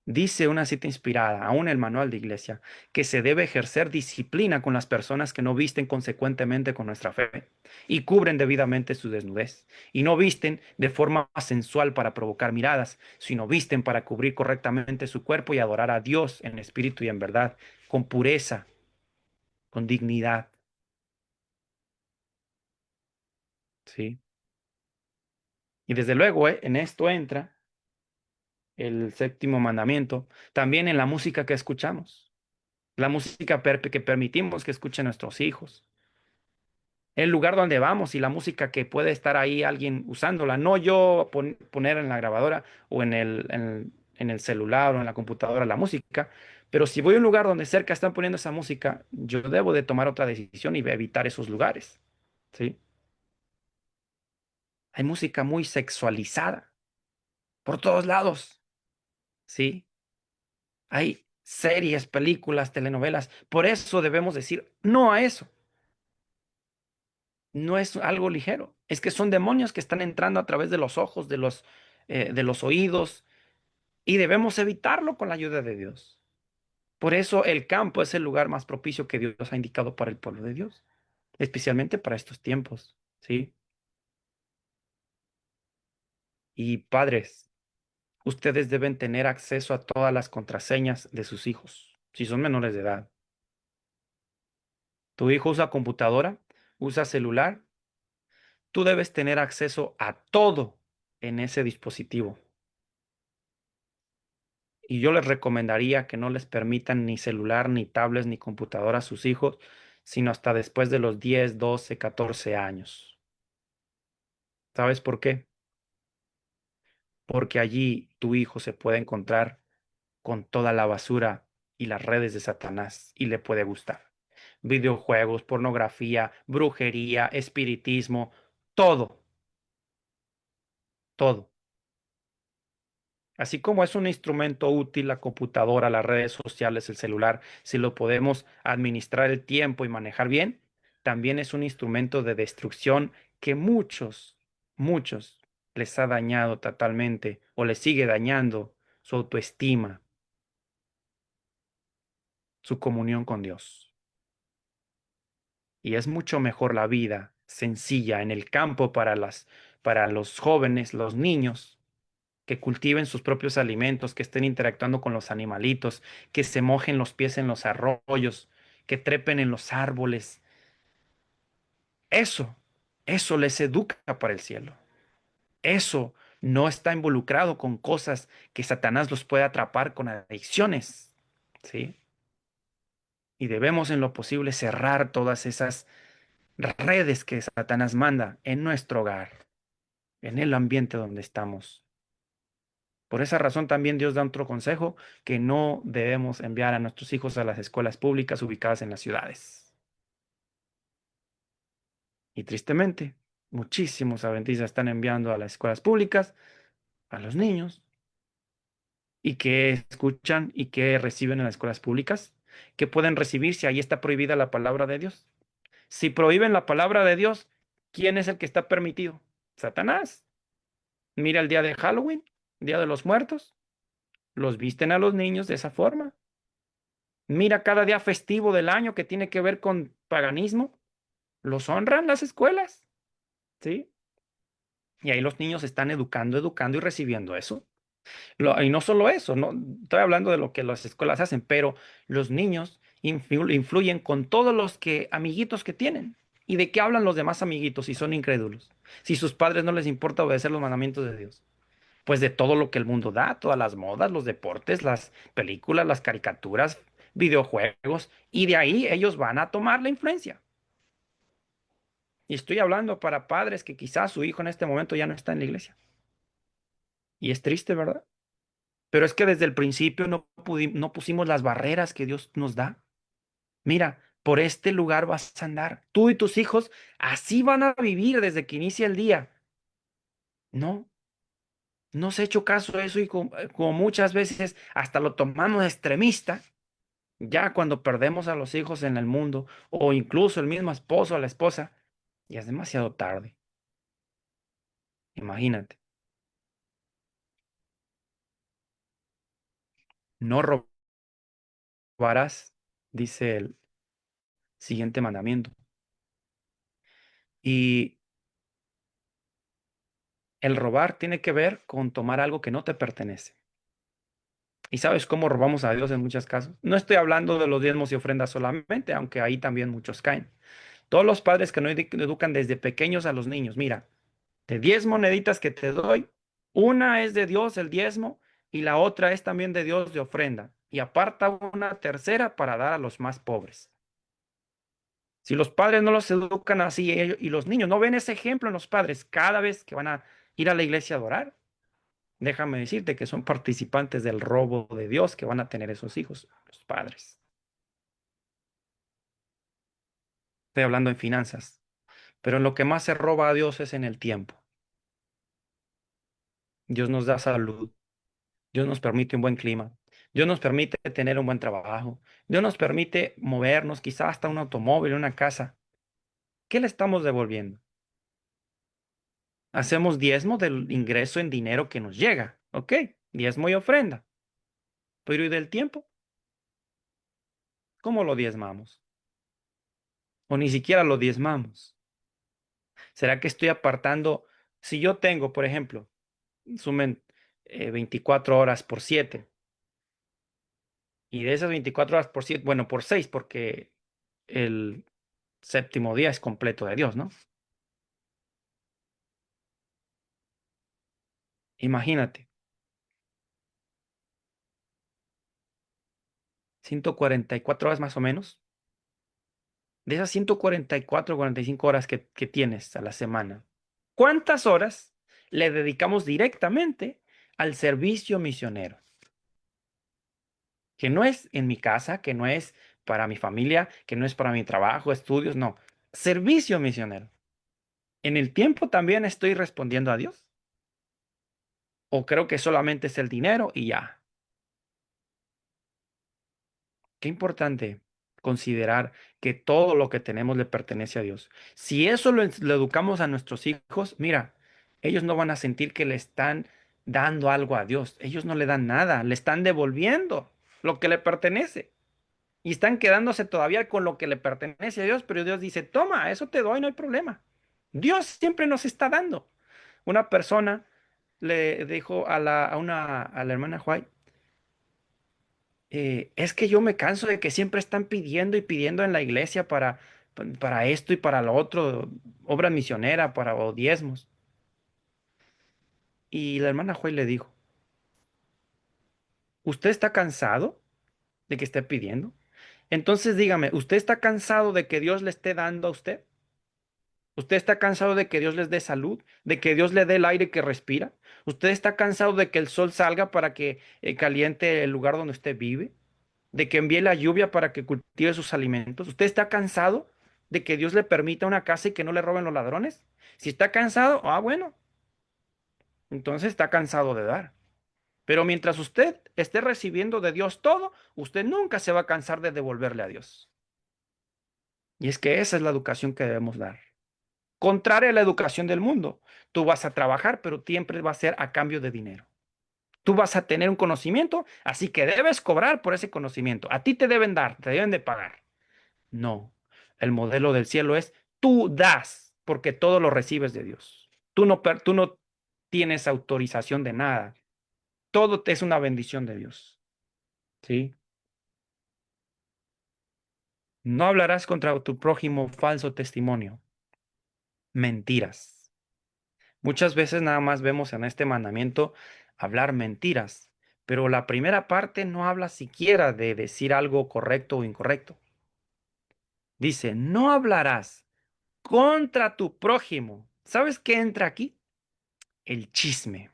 [SPEAKER 2] Dice una cita inspirada, aún el manual de iglesia, que se debe ejercer disciplina con las personas que no visten consecuentemente con nuestra fe y cubren debidamente su desnudez, y no visten de forma sensual para provocar miradas, sino visten para cubrir correctamente su cuerpo y adorar a Dios en espíritu y en verdad, con pureza, con dignidad. ¿Sí? Y desde luego, en esto entra el séptimo mandamiento, también en la música que escuchamos, la música que permitimos que escuchen nuestros hijos, el lugar donde vamos y la música que puede estar ahí alguien usándola, no yo poner en la grabadora o en el celular o en la computadora la música, pero si voy a un lugar donde cerca están poniendo esa música, yo debo de tomar otra decisión y evitar esos lugares, ¿sí? Hay música muy sexualizada por todos lados, ¿sí? Hay series, películas, telenovelas. Por eso debemos decir no a eso. No es algo ligero. Es que son demonios que están entrando a través de los ojos, de los oídos, y debemos evitarlo con la ayuda de Dios. Por eso el campo es el lugar más propicio que Dios ha indicado para el pueblo de Dios, especialmente para estos tiempos, ¿sí? Y padres, ustedes deben tener acceso a todas las contraseñas de sus hijos, si son menores de edad. ¿Tu hijo usa computadora? ¿Usa celular? Tú debes tener acceso a todo en ese dispositivo. Y yo les recomendaría que no les permitan ni celular, ni tablets, ni computadora a sus hijos, sino hasta después de los 10, 12, 14 años. ¿Sabes por qué? Porque allí tu hijo se puede encontrar con toda la basura y las redes de Satanás y le puede gustar. Videojuegos, pornografía, brujería, espiritismo, todo, todo. Así como es un instrumento útil la computadora, las redes sociales, el celular, si lo podemos administrar el tiempo y manejar bien, también es un instrumento de destrucción que muchos les ha dañado totalmente o les sigue dañando su autoestima, su comunión con Dios. Y es mucho mejor la vida sencilla en el campo para los jóvenes, los niños que cultiven sus propios alimentos, que estén interactuando con los animalitos, que se mojen los pies en los arroyos, que trepen en los árboles. Eso, eso les educa para el cielo. Eso no está involucrado con cosas que Satanás los puede atrapar con adicciones, ¿sí? Y debemos en lo posible cerrar todas esas redes que Satanás manda en nuestro hogar, en el ambiente donde estamos. Por esa razón también Dios da otro consejo, que no debemos enviar a nuestros hijos a las escuelas públicas ubicadas en las ciudades. Y tristemente, muchísimos adventistas están enviando a las escuelas públicas a los niños y que escuchan y que reciben en las escuelas públicas, que pueden recibir si ahí está prohibida la palabra de Dios. Si prohíben la palabra de Dios, ¿quién es el que está permitido? Satanás. Mira el día de Halloween, Día de los Muertos, los visten a los niños de esa forma. Mira cada día festivo del año que tiene que ver con paganismo, los honran las escuelas, ¿sí? Y ahí los niños están educando y recibiendo eso. Y no solo eso, no estoy hablando de lo que las escuelas hacen, pero los niños influyen con todos los amiguitos que tienen. ¿Y de qué hablan los demás amiguitos si son incrédulos? Si sus padres no les importa obedecer los mandamientos de Dios. Pues de todo lo que el mundo da, todas las modas, los deportes, las películas, las caricaturas, videojuegos, y de ahí ellos van a tomar la influencia. Y estoy hablando para padres que quizás su hijo en este momento ya no está en la iglesia. Y es triste, ¿verdad? Pero es que desde el principio no pusimos las barreras que Dios nos da. Mira, por este lugar vas a andar. Tú y tus hijos así van a vivir desde que inicia el día. No, No se ha hecho caso a eso y como muchas veces hasta lo tomamos extremista, ya cuando perdemos a los hijos en el mundo o incluso el mismo esposo o la esposa, ya es demasiado tarde. Imagínate, no robarás, dice el siguiente mandamiento. Y el robar tiene que ver con tomar algo que no te pertenece. ¿Y sabes cómo robamos a Dios en muchos casos? No estoy hablando de los diezmos y ofrendas solamente, aunque ahí también muchos caen. Todos los padres que no educan desde pequeños a los niños, mira, de 10 moneditas que te doy, una es de Dios, el diezmo, y la otra es también de Dios de ofrenda. Y aparta una tercera para dar a los más pobres. Si los padres no los educan así y los niños no ven ese ejemplo en los padres cada vez que van a ir a la iglesia a adorar, déjame decirte que son participantes del robo de Dios que van a tener esos hijos, los padres. Estoy hablando en finanzas, pero en lo que más se roba a Dios es en el tiempo. Dios nos da salud, Dios nos permite un buen clima, Dios nos permite tener un buen trabajo, Dios nos permite movernos, quizás hasta un automóvil, una casa. ¿Qué le estamos devolviendo? Hacemos diezmo del ingreso en dinero que nos llega, ¿ok? Diezmo y ofrenda. Pero ¿y del tiempo? ¿Cómo lo diezmamos? O ni siquiera lo diezmamos. ¿Será que estoy apartando? Si yo tengo, por ejemplo, sumen 24 horas por 7, y de esas 24 horas por 7, bueno, por 6, porque el séptimo día es completo de Dios, ¿no? Imagínate, 144 horas más o menos. De esas 144, 45 horas que tienes a la semana, ¿cuántas horas le dedicamos directamente al servicio misionero? Que no es en mi casa, que no es para mi familia, que no es para mi trabajo, estudios, no. Servicio misionero. ¿En el tiempo también estoy respondiendo a Dios? ¿O creo que solamente es el dinero y ya? Qué importante considerar que todo lo que tenemos le pertenece a Dios. Si eso lo educamos a nuestros hijos, mira, ellos no van a sentir que le están dando algo a Dios. Ellos no le dan nada, le están devolviendo lo que le pertenece. Y están quedándose todavía con lo que le pertenece a Dios, pero Dios dice, toma, eso te doy, no hay problema. Dios siempre nos está dando. Una persona le dijo a la hermana White, es que yo me canso de que siempre están pidiendo y pidiendo en la iglesia para esto y para lo otro, obra misionera, para o diezmos. Y la hermana White le dijo, ¿usted está cansado de que esté pidiendo? Entonces dígame, ¿usted está cansado de que Dios le esté dando a usted? ¿Usted está cansado de que Dios les dé salud? ¿De que Dios le dé el aire que respira? ¿Usted está cansado de que el sol salga para que caliente el lugar donde usted vive? ¿De que envíe la lluvia para que cultive sus alimentos? ¿Usted está cansado de que Dios le permita una casa y que no le roben los ladrones? Si está cansado, bueno, entonces está cansado de dar. Pero mientras usted esté recibiendo de Dios todo, usted nunca se va a cansar de devolverle a Dios. Y es que esa es la educación que debemos dar. Contraria a la educación del mundo. Tú vas a trabajar, pero siempre va a ser a cambio de dinero. Tú vas a tener un conocimiento, así que debes cobrar por ese conocimiento. A ti te deben dar, te deben de pagar. No, el modelo del cielo es tú das, porque todo lo recibes de Dios. Tú no tienes autorización de nada. Todo es una bendición de Dios. ¿Sí? No hablarás contra tu prójimo falso testimonio. Mentiras. Muchas veces nada más vemos en este mandamiento hablar mentiras, pero la primera parte no habla siquiera de decir algo correcto o incorrecto. Dice, no hablarás contra tu prójimo. ¿Sabes qué entra aquí? El chisme,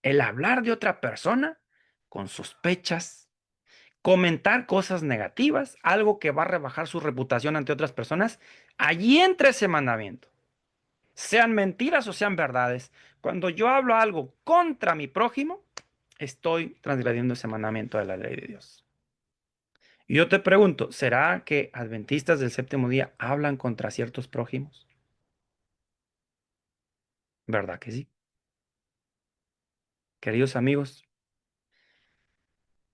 [SPEAKER 2] el hablar de otra persona con sospechas, comentar cosas negativas, algo que va a rebajar su reputación ante otras personas. Allí entra ese mandamiento. sean mentiras o sean verdades. Cuando yo hablo algo contra mi prójimo, estoy transgrediendo ese mandamiento de la ley de Dios. Y yo te pregunto, ¿será que adventistas del séptimo día hablan contra ciertos prójimos? ¿Verdad que sí? Queridos amigos,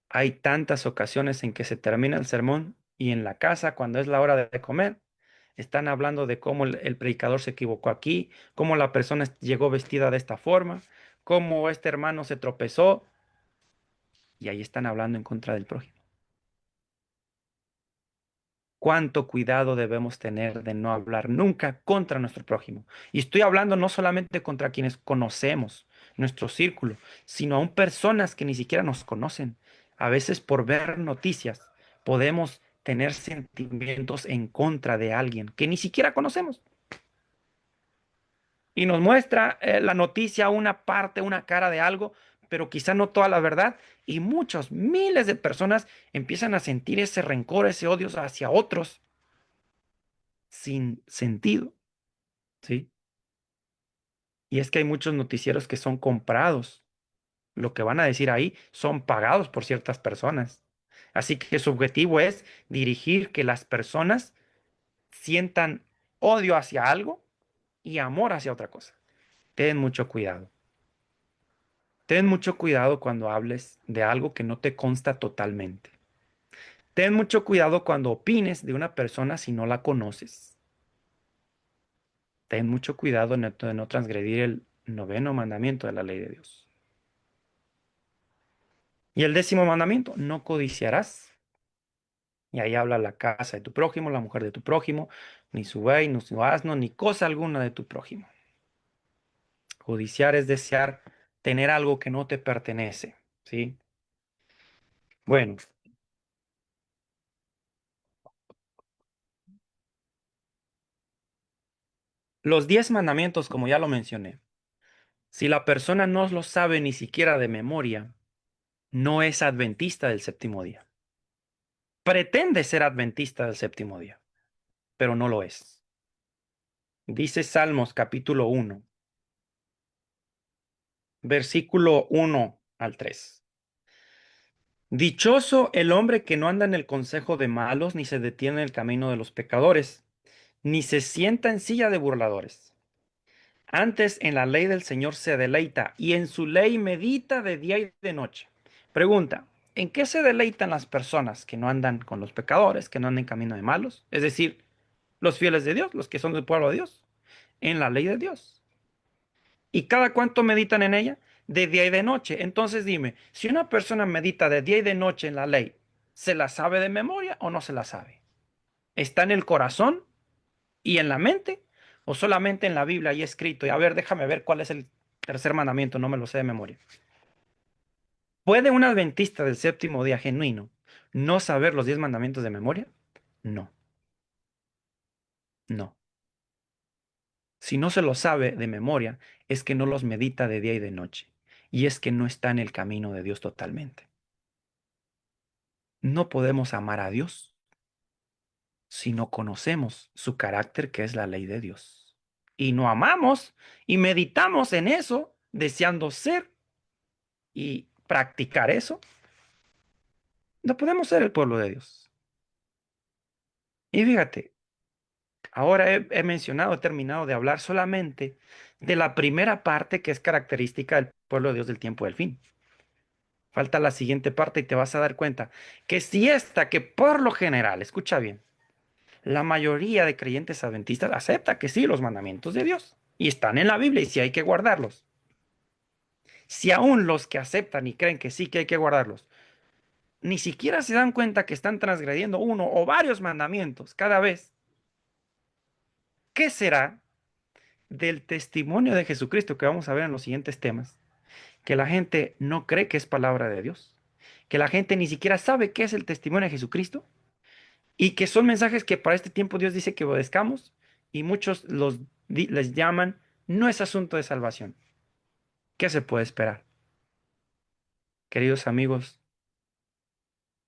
[SPEAKER 2] hay tantas ocasiones en que se termina el sermón y en la casa, cuando es la hora de comer, están hablando de cómo el predicador se equivocó aquí, cómo la persona llegó vestida de esta forma, cómo este hermano se tropezó, y ahí están hablando en contra del prójimo. Cuánto cuidado debemos tener de no hablar nunca contra nuestro prójimo. Y estoy hablando no solamente contra quienes conocemos, nuestro círculo, sino aún personas que ni siquiera nos conocen. A veces por ver noticias podemos tener sentimientos en contra de alguien que ni siquiera conocemos. Y nos muestra la noticia una parte, una cara de algo, pero quizá no toda la verdad. Y muchos, miles de personas empiezan a sentir ese rencor, ese odio hacia otros sin sentido, ¿sí? Y es que hay muchos noticieros que son comprados. Lo que van a decir ahí son pagados por ciertas personas. Así que su objetivo es dirigir que las personas sientan odio hacia algo y amor hacia otra cosa. Ten mucho cuidado. Ten mucho cuidado cuando hables de algo que no te consta totalmente. Ten mucho cuidado cuando opines de una persona si no la conoces. Ten mucho cuidado de no transgredir el noveno mandamiento de la ley de Dios. Y el décimo mandamiento, no codiciarás. Y ahí habla la casa de tu prójimo, la mujer de tu prójimo, ni su buey, ni su asno, ni cosa alguna de tu prójimo. Codiciar es desear tener algo que no te pertenece, ¿sí? Bueno, los 10 mandamientos, como ya lo mencioné, si la persona no lo sabe ni siquiera de memoria, no es adventista del séptimo día. Pretende ser adventista del séptimo día, pero no lo es. Dice Salmos capítulo 1, versículo 1 al 3. Dichoso el hombre que no anda en el consejo de malos, ni se detiene en el camino de los pecadores, ni se sienta en silla de burladores. Antes en la ley del Señor se deleita, y en su ley medita de día y de noche. Pregunta, ¿en qué se deleitan las personas que no andan con los pecadores, que no andan en camino de malos? Es decir, los fieles de Dios, los que son del pueblo de Dios, en la ley de Dios. ¿Y cada cuánto meditan en ella? De día y de noche. Entonces dime, si una persona medita de día y de noche en la ley, ¿se la sabe de memoria o no se la sabe? ¿Está en el corazón y en la mente? ¿O solamente en la Biblia y escrito? Y a ver, déjame ver cuál es el tercer mandamiento, no me lo sé de memoria. ¿Puede un adventista del séptimo día genuino no saber los 10 mandamientos de memoria? No, no. Si no se los sabe de memoria, es que no los medita de día y de noche. Y es que no está en el camino de Dios totalmente. No podemos amar a Dios si no conocemos su carácter, que es la ley de Dios. Y no amamos y meditamos en eso, deseando ser y practicar eso. No podemos ser el pueblo de Dios. Y fíjate, ahora he mencionado, he terminado de hablar solamente de la primera parte que es característica del pueblo de Dios del tiempo del fin. Falta la siguiente parte y te vas a dar cuenta que si esta, que por lo general, escucha bien, la mayoría de creyentes adventistas acepta que sí, los mandamientos de Dios y están en la Biblia y sí hay que guardarlos. Si aún los que aceptan y creen que sí que hay que guardarlos, ni siquiera se dan cuenta que están transgrediendo uno o varios mandamientos cada vez, ¿qué será del testimonio de Jesucristo que vamos a ver en los siguientes temas? Que la gente no cree que es palabra de Dios, que la gente ni siquiera sabe qué es el testimonio de Jesucristo y que son mensajes que para este tiempo Dios dice que obedezcamos y muchos les llaman, no es asunto de salvación. ¿Qué se puede esperar? Queridos amigos,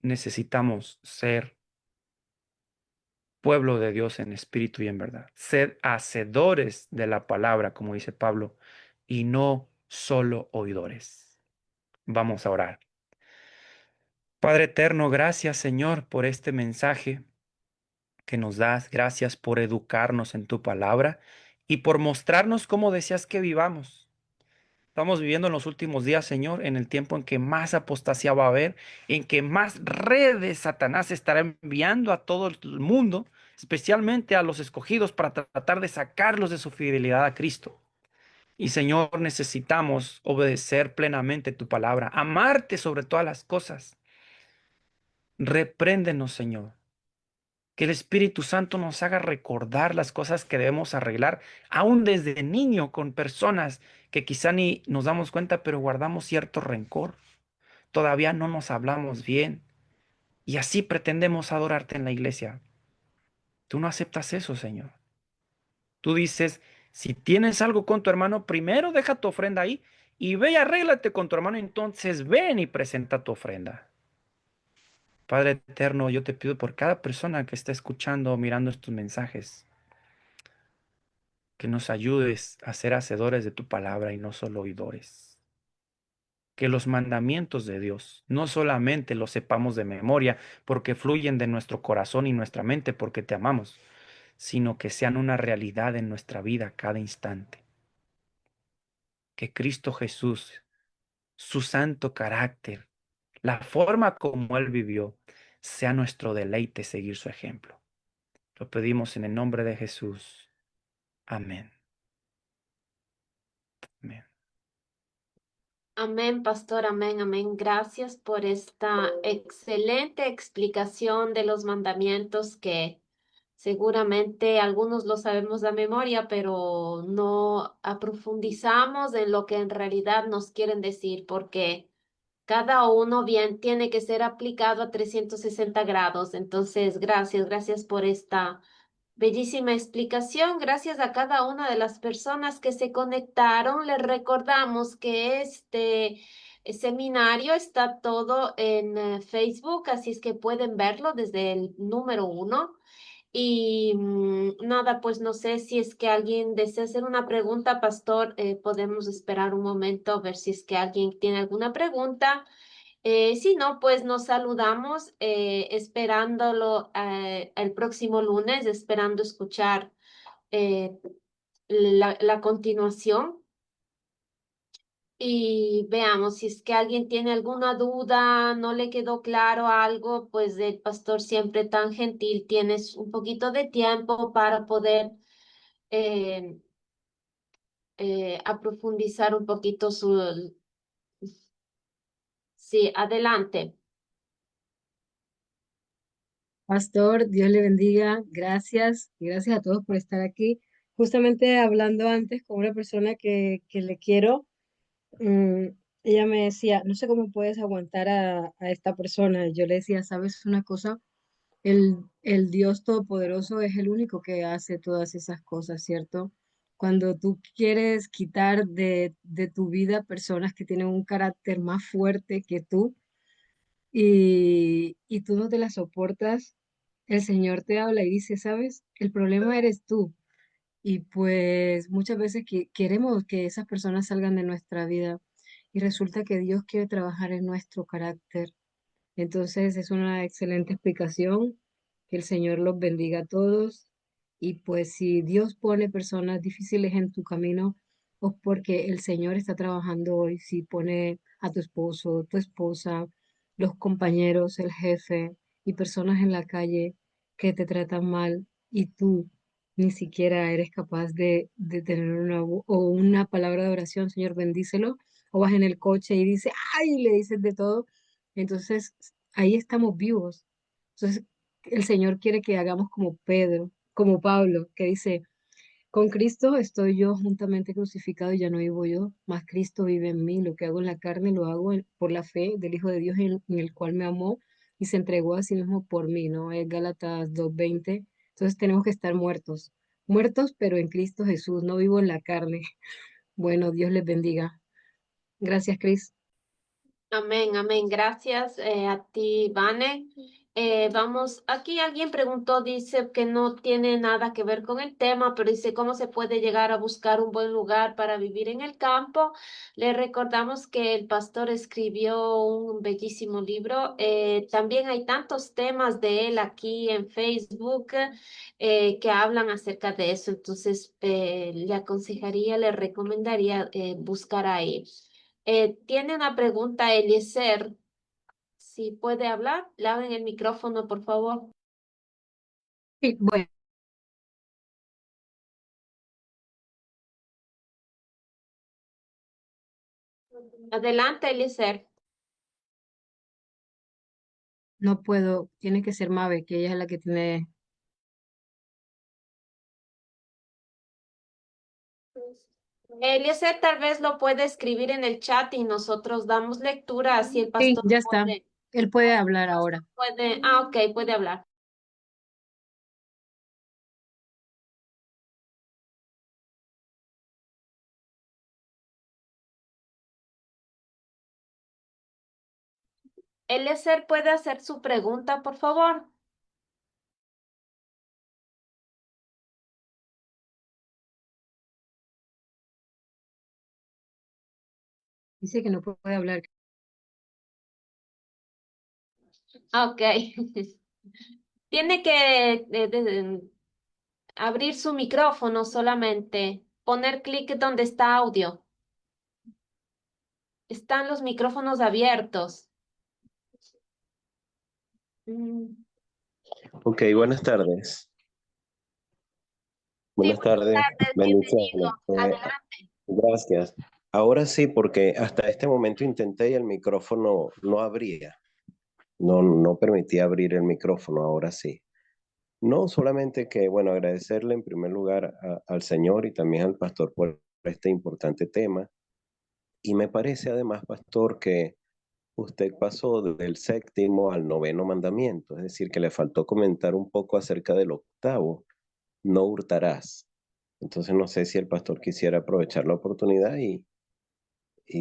[SPEAKER 2] necesitamos ser pueblo de Dios en espíritu y en verdad. Sed hacedores de la palabra, como dice Pablo, y no solo oidores. Vamos a orar. Padre eterno, gracias Señor por este mensaje que nos das. Gracias por educarnos en tu palabra y por mostrarnos cómo deseas que vivamos. Estamos viviendo en los últimos días, Señor, en el tiempo en que más apostasía va a haber, en que más redes Satanás estará enviando a todo el mundo, especialmente a los escogidos, para tratar de sacarlos de su fidelidad a Cristo. Y Señor, necesitamos obedecer plenamente tu palabra, amarte sobre todas las cosas. Repréndenos, Señor. Que el Espíritu Santo nos haga recordar las cosas que debemos arreglar, aún desde niño, con personas que quizá ni nos damos cuenta, pero guardamos cierto rencor. Todavía no nos hablamos bien y así pretendemos adorarte en la iglesia. Tú no aceptas eso, Señor. Tú dices, si tienes algo con tu hermano, primero deja tu ofrenda ahí y ve y arréglate con tu hermano, entonces ven y presenta tu ofrenda. Padre eterno, yo te pido por cada persona que está escuchando o mirando estos mensajes, que nos ayudes a ser hacedores de tu palabra y no solo oidores. Que los mandamientos de Dios no solamente los sepamos de memoria porque fluyen de nuestro corazón y nuestra mente porque te amamos, sino que sean una realidad en nuestra vida cada instante. Que Cristo Jesús, su santo carácter, la forma como Él vivió, sea nuestro deleite seguir su ejemplo. Lo pedimos en el nombre de Jesús. Amén. Amén.
[SPEAKER 1] Amén, pastor, amén, amén. Gracias por esta excelente explicación de los mandamientos que seguramente algunos lo sabemos de memoria, pero no aprofundizamos en lo que en realidad nos quieren decir, porque cada uno bien tiene que ser aplicado a 360 grados. Entonces, gracias, gracias por esta bellísima explicación. Gracias a cada una de las personas que se conectaron. Les recordamos que este seminario está todo en Facebook, así es que pueden verlo desde el número 1. Y nada, pues no sé si es que alguien desea hacer una pregunta, pastor. Podemos esperar un momento a ver si es que alguien tiene alguna pregunta. Si no, pues nos saludamos esperándolo el próximo lunes, esperando escuchar eh, la continuación. Y veamos si es que alguien tiene alguna duda, no le quedó claro algo, pues el pastor siempre tan gentil, tienes un poquito de tiempo para poder eh, aprofundizar un poquito su... Sí, adelante.
[SPEAKER 3] Pastor, Dios le bendiga. Gracias. Y gracias a todos por estar aquí. Justamente hablando antes con una persona que le quiero, mm, ella me decía, no sé cómo puedes aguantar a esta persona. Yo le decía, ¿sabes una cosa? El Dios Todopoderoso es el único que hace todas esas cosas, ¿cierto? Cuando tú quieres quitar de tu vida personas que tienen un carácter más fuerte que tú, y tú no te la soportas, el Señor te habla y dice, ¿sabes? El problema eres tú. Y pues muchas veces queremos que esas personas salgan de nuestra vida y resulta que Dios quiere trabajar en nuestro carácter. Entonces es una excelente explicación. Que el Señor los bendiga a todos. Y pues si Dios pone personas difíciles en tu camino, o porque el Señor está trabajando hoy, si pone a tu esposo, tu esposa, los compañeros, el jefe y personas en la calle que te tratan mal y tú ni siquiera eres capaz de tener o una palabra de oración, Señor, bendícelo, o vas en el coche y dices, ay, le dices de todo. Entonces, ahí estamos vivos. Entonces, el Señor quiere que hagamos como Pedro, como Pablo, que dice, con Cristo estoy yo juntamente crucificado y ya no vivo yo, mas Cristo vive en mí. Lo que hago en la carne lo hago por la fe del Hijo de Dios en el cual me amó y se entregó a sí mismo por mí, ¿no? Es Gálatas 2:20. Entonces tenemos que estar muertos, muertos, pero en Cristo Jesús, no vivo en la carne. Bueno, Dios les bendiga. Gracias, Cris.
[SPEAKER 1] Amén, amén. Gracias a ti, Vane. Vamos, aquí alguien preguntó, dice que no tiene nada que ver con el tema, pero dice cómo se puede llegar a buscar un buen lugar para vivir en el campo. Le recordamos que el pastor escribió un bellísimo libro. También hay tantos temas de él aquí en Facebook que hablan acerca de eso. Entonces, le aconsejaría, le recomendaría buscar ahí. Tiene una pregunta, Eliezer. Si puede hablar, le abren el micrófono, por favor.
[SPEAKER 3] Sí, bueno,
[SPEAKER 1] Adelante, Eliezer.
[SPEAKER 3] no puedo, tiene que ser Mabe, que ella es la que tiene.
[SPEAKER 1] Eliezer tal vez lo puede escribir en el chat y nosotros damos lectura, así el
[SPEAKER 3] Sí,
[SPEAKER 1] pastor
[SPEAKER 3] ya está.
[SPEAKER 1] puede,
[SPEAKER 3] Él puede hablar ahora.
[SPEAKER 1] ok, puede hablar. Eliezer puede hacer su pregunta, por favor.
[SPEAKER 3] Dice que no puede hablar.
[SPEAKER 1] Ok. Tiene que abrir su micrófono solamente, poner clic donde está audio. Están los micrófonos abiertos. Mm,
[SPEAKER 4] Ok, buenas tardes.
[SPEAKER 1] Sí,
[SPEAKER 4] Buenas
[SPEAKER 1] buenas
[SPEAKER 4] tardes,
[SPEAKER 1] tardes, bienvenido.
[SPEAKER 4] bendiciones.
[SPEAKER 1] Adelante.
[SPEAKER 4] Gracias. Ahora sí, porque hasta este momento intenté y el micrófono no abría. No permitía abrir el micrófono, ahora sí. No solamente que, bueno, agradecerle en primer lugar al Señor y también al pastor por este importante tema. Y me parece además, pastor, que usted pasó del séptimo al noveno mandamiento, es decir, que le faltó comentar un poco acerca del octavo, no hurtarás. Entonces no sé si el pastor quisiera aprovechar la oportunidad y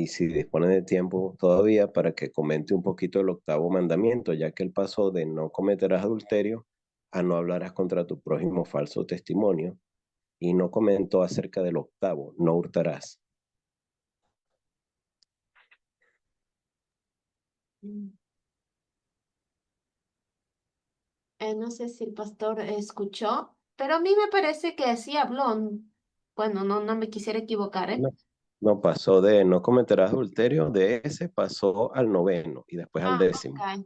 [SPEAKER 4] si dispone de tiempo todavía para que comente un poquito el octavo mandamiento, ya que él pasó de no cometerás adulterio a no hablarás contra tu prójimo falso testimonio y no comentó acerca del octavo, no hurtarás.
[SPEAKER 1] Mm. No sé si el pastor escuchó, pero a mí me parece que sí habló. Bueno, no me quisiera equivocar, ¿eh?
[SPEAKER 4] No, no pasó de no cometerás adulterio, de ese pasó al noveno y después al
[SPEAKER 1] Ah,
[SPEAKER 4] décimo.
[SPEAKER 1] ok.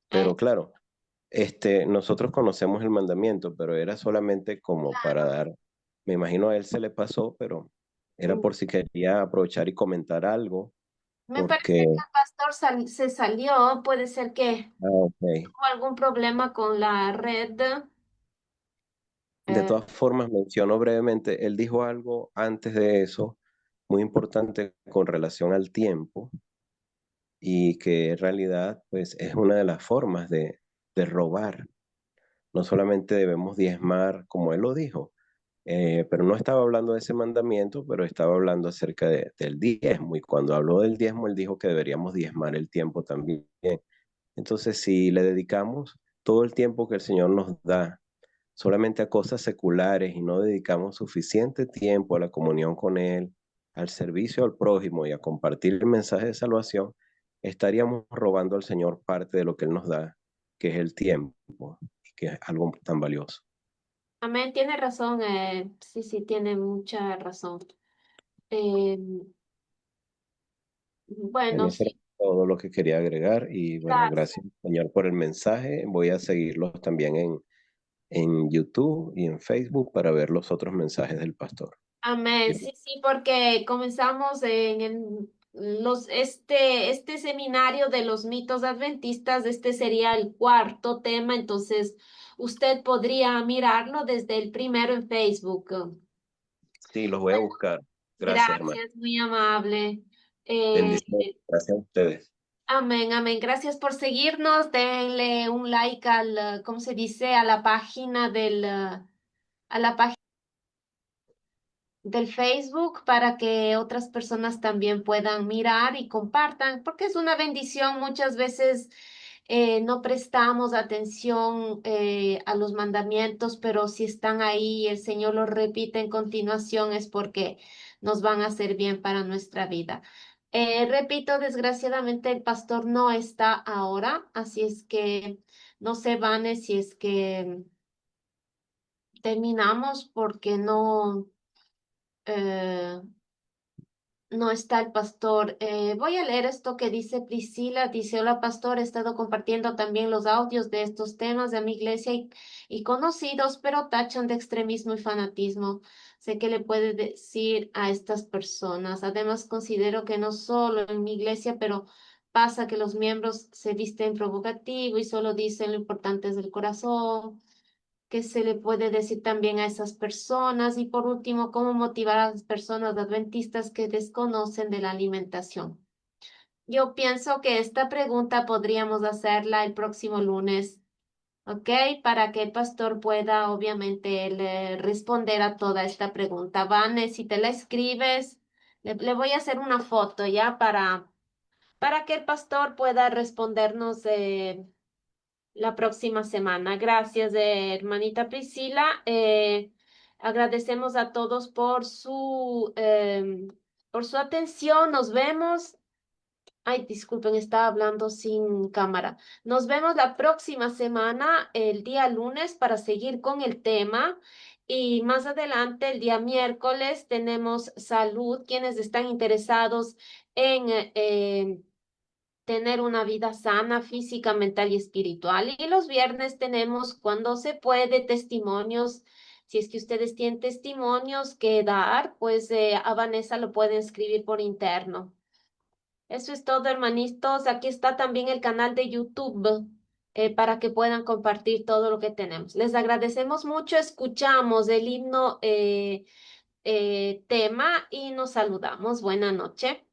[SPEAKER 4] Pero claro, nosotros conocemos el mandamiento, pero era solamente como para
[SPEAKER 1] Claro.
[SPEAKER 4] dar, me imagino a él se le pasó, pero era
[SPEAKER 1] Mm.
[SPEAKER 4] por si quería aprovechar y comentar algo,
[SPEAKER 1] Me parece
[SPEAKER 4] porque,
[SPEAKER 1] que el pastor se salió, puede ser que
[SPEAKER 4] ok.
[SPEAKER 1] tuvo algún problema con la red.
[SPEAKER 4] De
[SPEAKER 1] Eh,
[SPEAKER 4] todas formas, menciono brevemente, él dijo algo antes de eso, muy importante con relación al tiempo, y que en realidad, pues, es una de las formas de robar. No solamente debemos diezmar, como él lo dijo, pero no estaba hablando de ese mandamiento, pero estaba hablando acerca del diezmo. Y cuando habló del diezmo, él dijo que deberíamos diezmar el tiempo también. Entonces, si le dedicamos todo el tiempo que el Señor nos da solamente a cosas seculares y no dedicamos suficiente tiempo a la comunión con Él, al servicio al prójimo y a compartir el mensaje de salvación, estaríamos robando al Señor parte de lo que Él nos da, que es el tiempo, y que es algo tan valioso.
[SPEAKER 1] amén, tiene razón. Sí, sí, tiene mucha razón. Eh,
[SPEAKER 4] Bueno,
[SPEAKER 1] bueno,
[SPEAKER 4] eso era
[SPEAKER 1] sí,
[SPEAKER 4] todo lo que quería agregar y bueno,
[SPEAKER 1] gracias.
[SPEAKER 4] gracias Señor por el mensaje. Voy a seguirlos también en YouTube y en Facebook para ver los otros mensajes del pastor.
[SPEAKER 1] Amén.
[SPEAKER 4] Dios.
[SPEAKER 1] Sí, sí, porque comenzamos en este seminario de los mitos adventistas. Este sería el cuarto tema, entonces usted podría mirarlo desde el primero en Facebook.
[SPEAKER 4] Sí, los voy a buscar. Gracias, hermano.
[SPEAKER 1] Gracias, muy amable. Eh,
[SPEAKER 4] Bendiciones. Gracias a ustedes.
[SPEAKER 1] amén, amén. Gracias por seguirnos. Denle un like ¿cómo se dice? A la página a la página del Facebook para que otras personas también puedan mirar y compartan, porque es una bendición muchas veces no prestamos atención a los mandamientos, pero si están ahí y el Señor los repite en continuación es porque nos van a hacer bien para nuestra vida. Repito, desgraciadamente el pastor no está ahora, así es que no se van si es que terminamos porque eh, no está el pastor. Voy a leer esto que dice Priscila. Dice, hola pastor, he estado compartiendo también los audios de estos temas de mi iglesia y conocidos, pero tachan de extremismo y fanatismo. Sé que le puede decir a estas personas. Además, considero que no solo en mi iglesia, pero pasa que los miembros se visten provocativo y solo dicen lo importante es el corazón. ¿Qué se le puede decir también a esas personas? Y por último, ¿cómo motivar a las personas adventistas que desconocen de la alimentación? Yo pienso que esta pregunta podríamos hacerla el próximo lunes, ¿ok? Para que el pastor pueda, obviamente, responder a toda esta pregunta. Vane, si te la escribes, le voy a hacer una foto ya para que el pastor pueda respondernos. La próxima semana. Gracias, hermanita Priscila. Agradecemos a todos por su atención. Nos vemos. Ay, disculpen, estaba hablando sin cámara. Nos vemos la próxima semana, el día lunes, para seguir con el tema. Y más adelante, el día miércoles, tenemos salud. Quienes están interesados en tener una vida sana física, mental y espiritual. Y los viernes tenemos, cuando se puede, testimonios. Si es que ustedes tienen testimonios que dar, pues a Vanessa lo pueden escribir por interno. Eso es todo, hermanitos. Aquí está también el canal de YouTube para que puedan compartir todo lo que tenemos. Les agradecemos mucho. Escuchamos el himno tema y nos saludamos. Buena noche.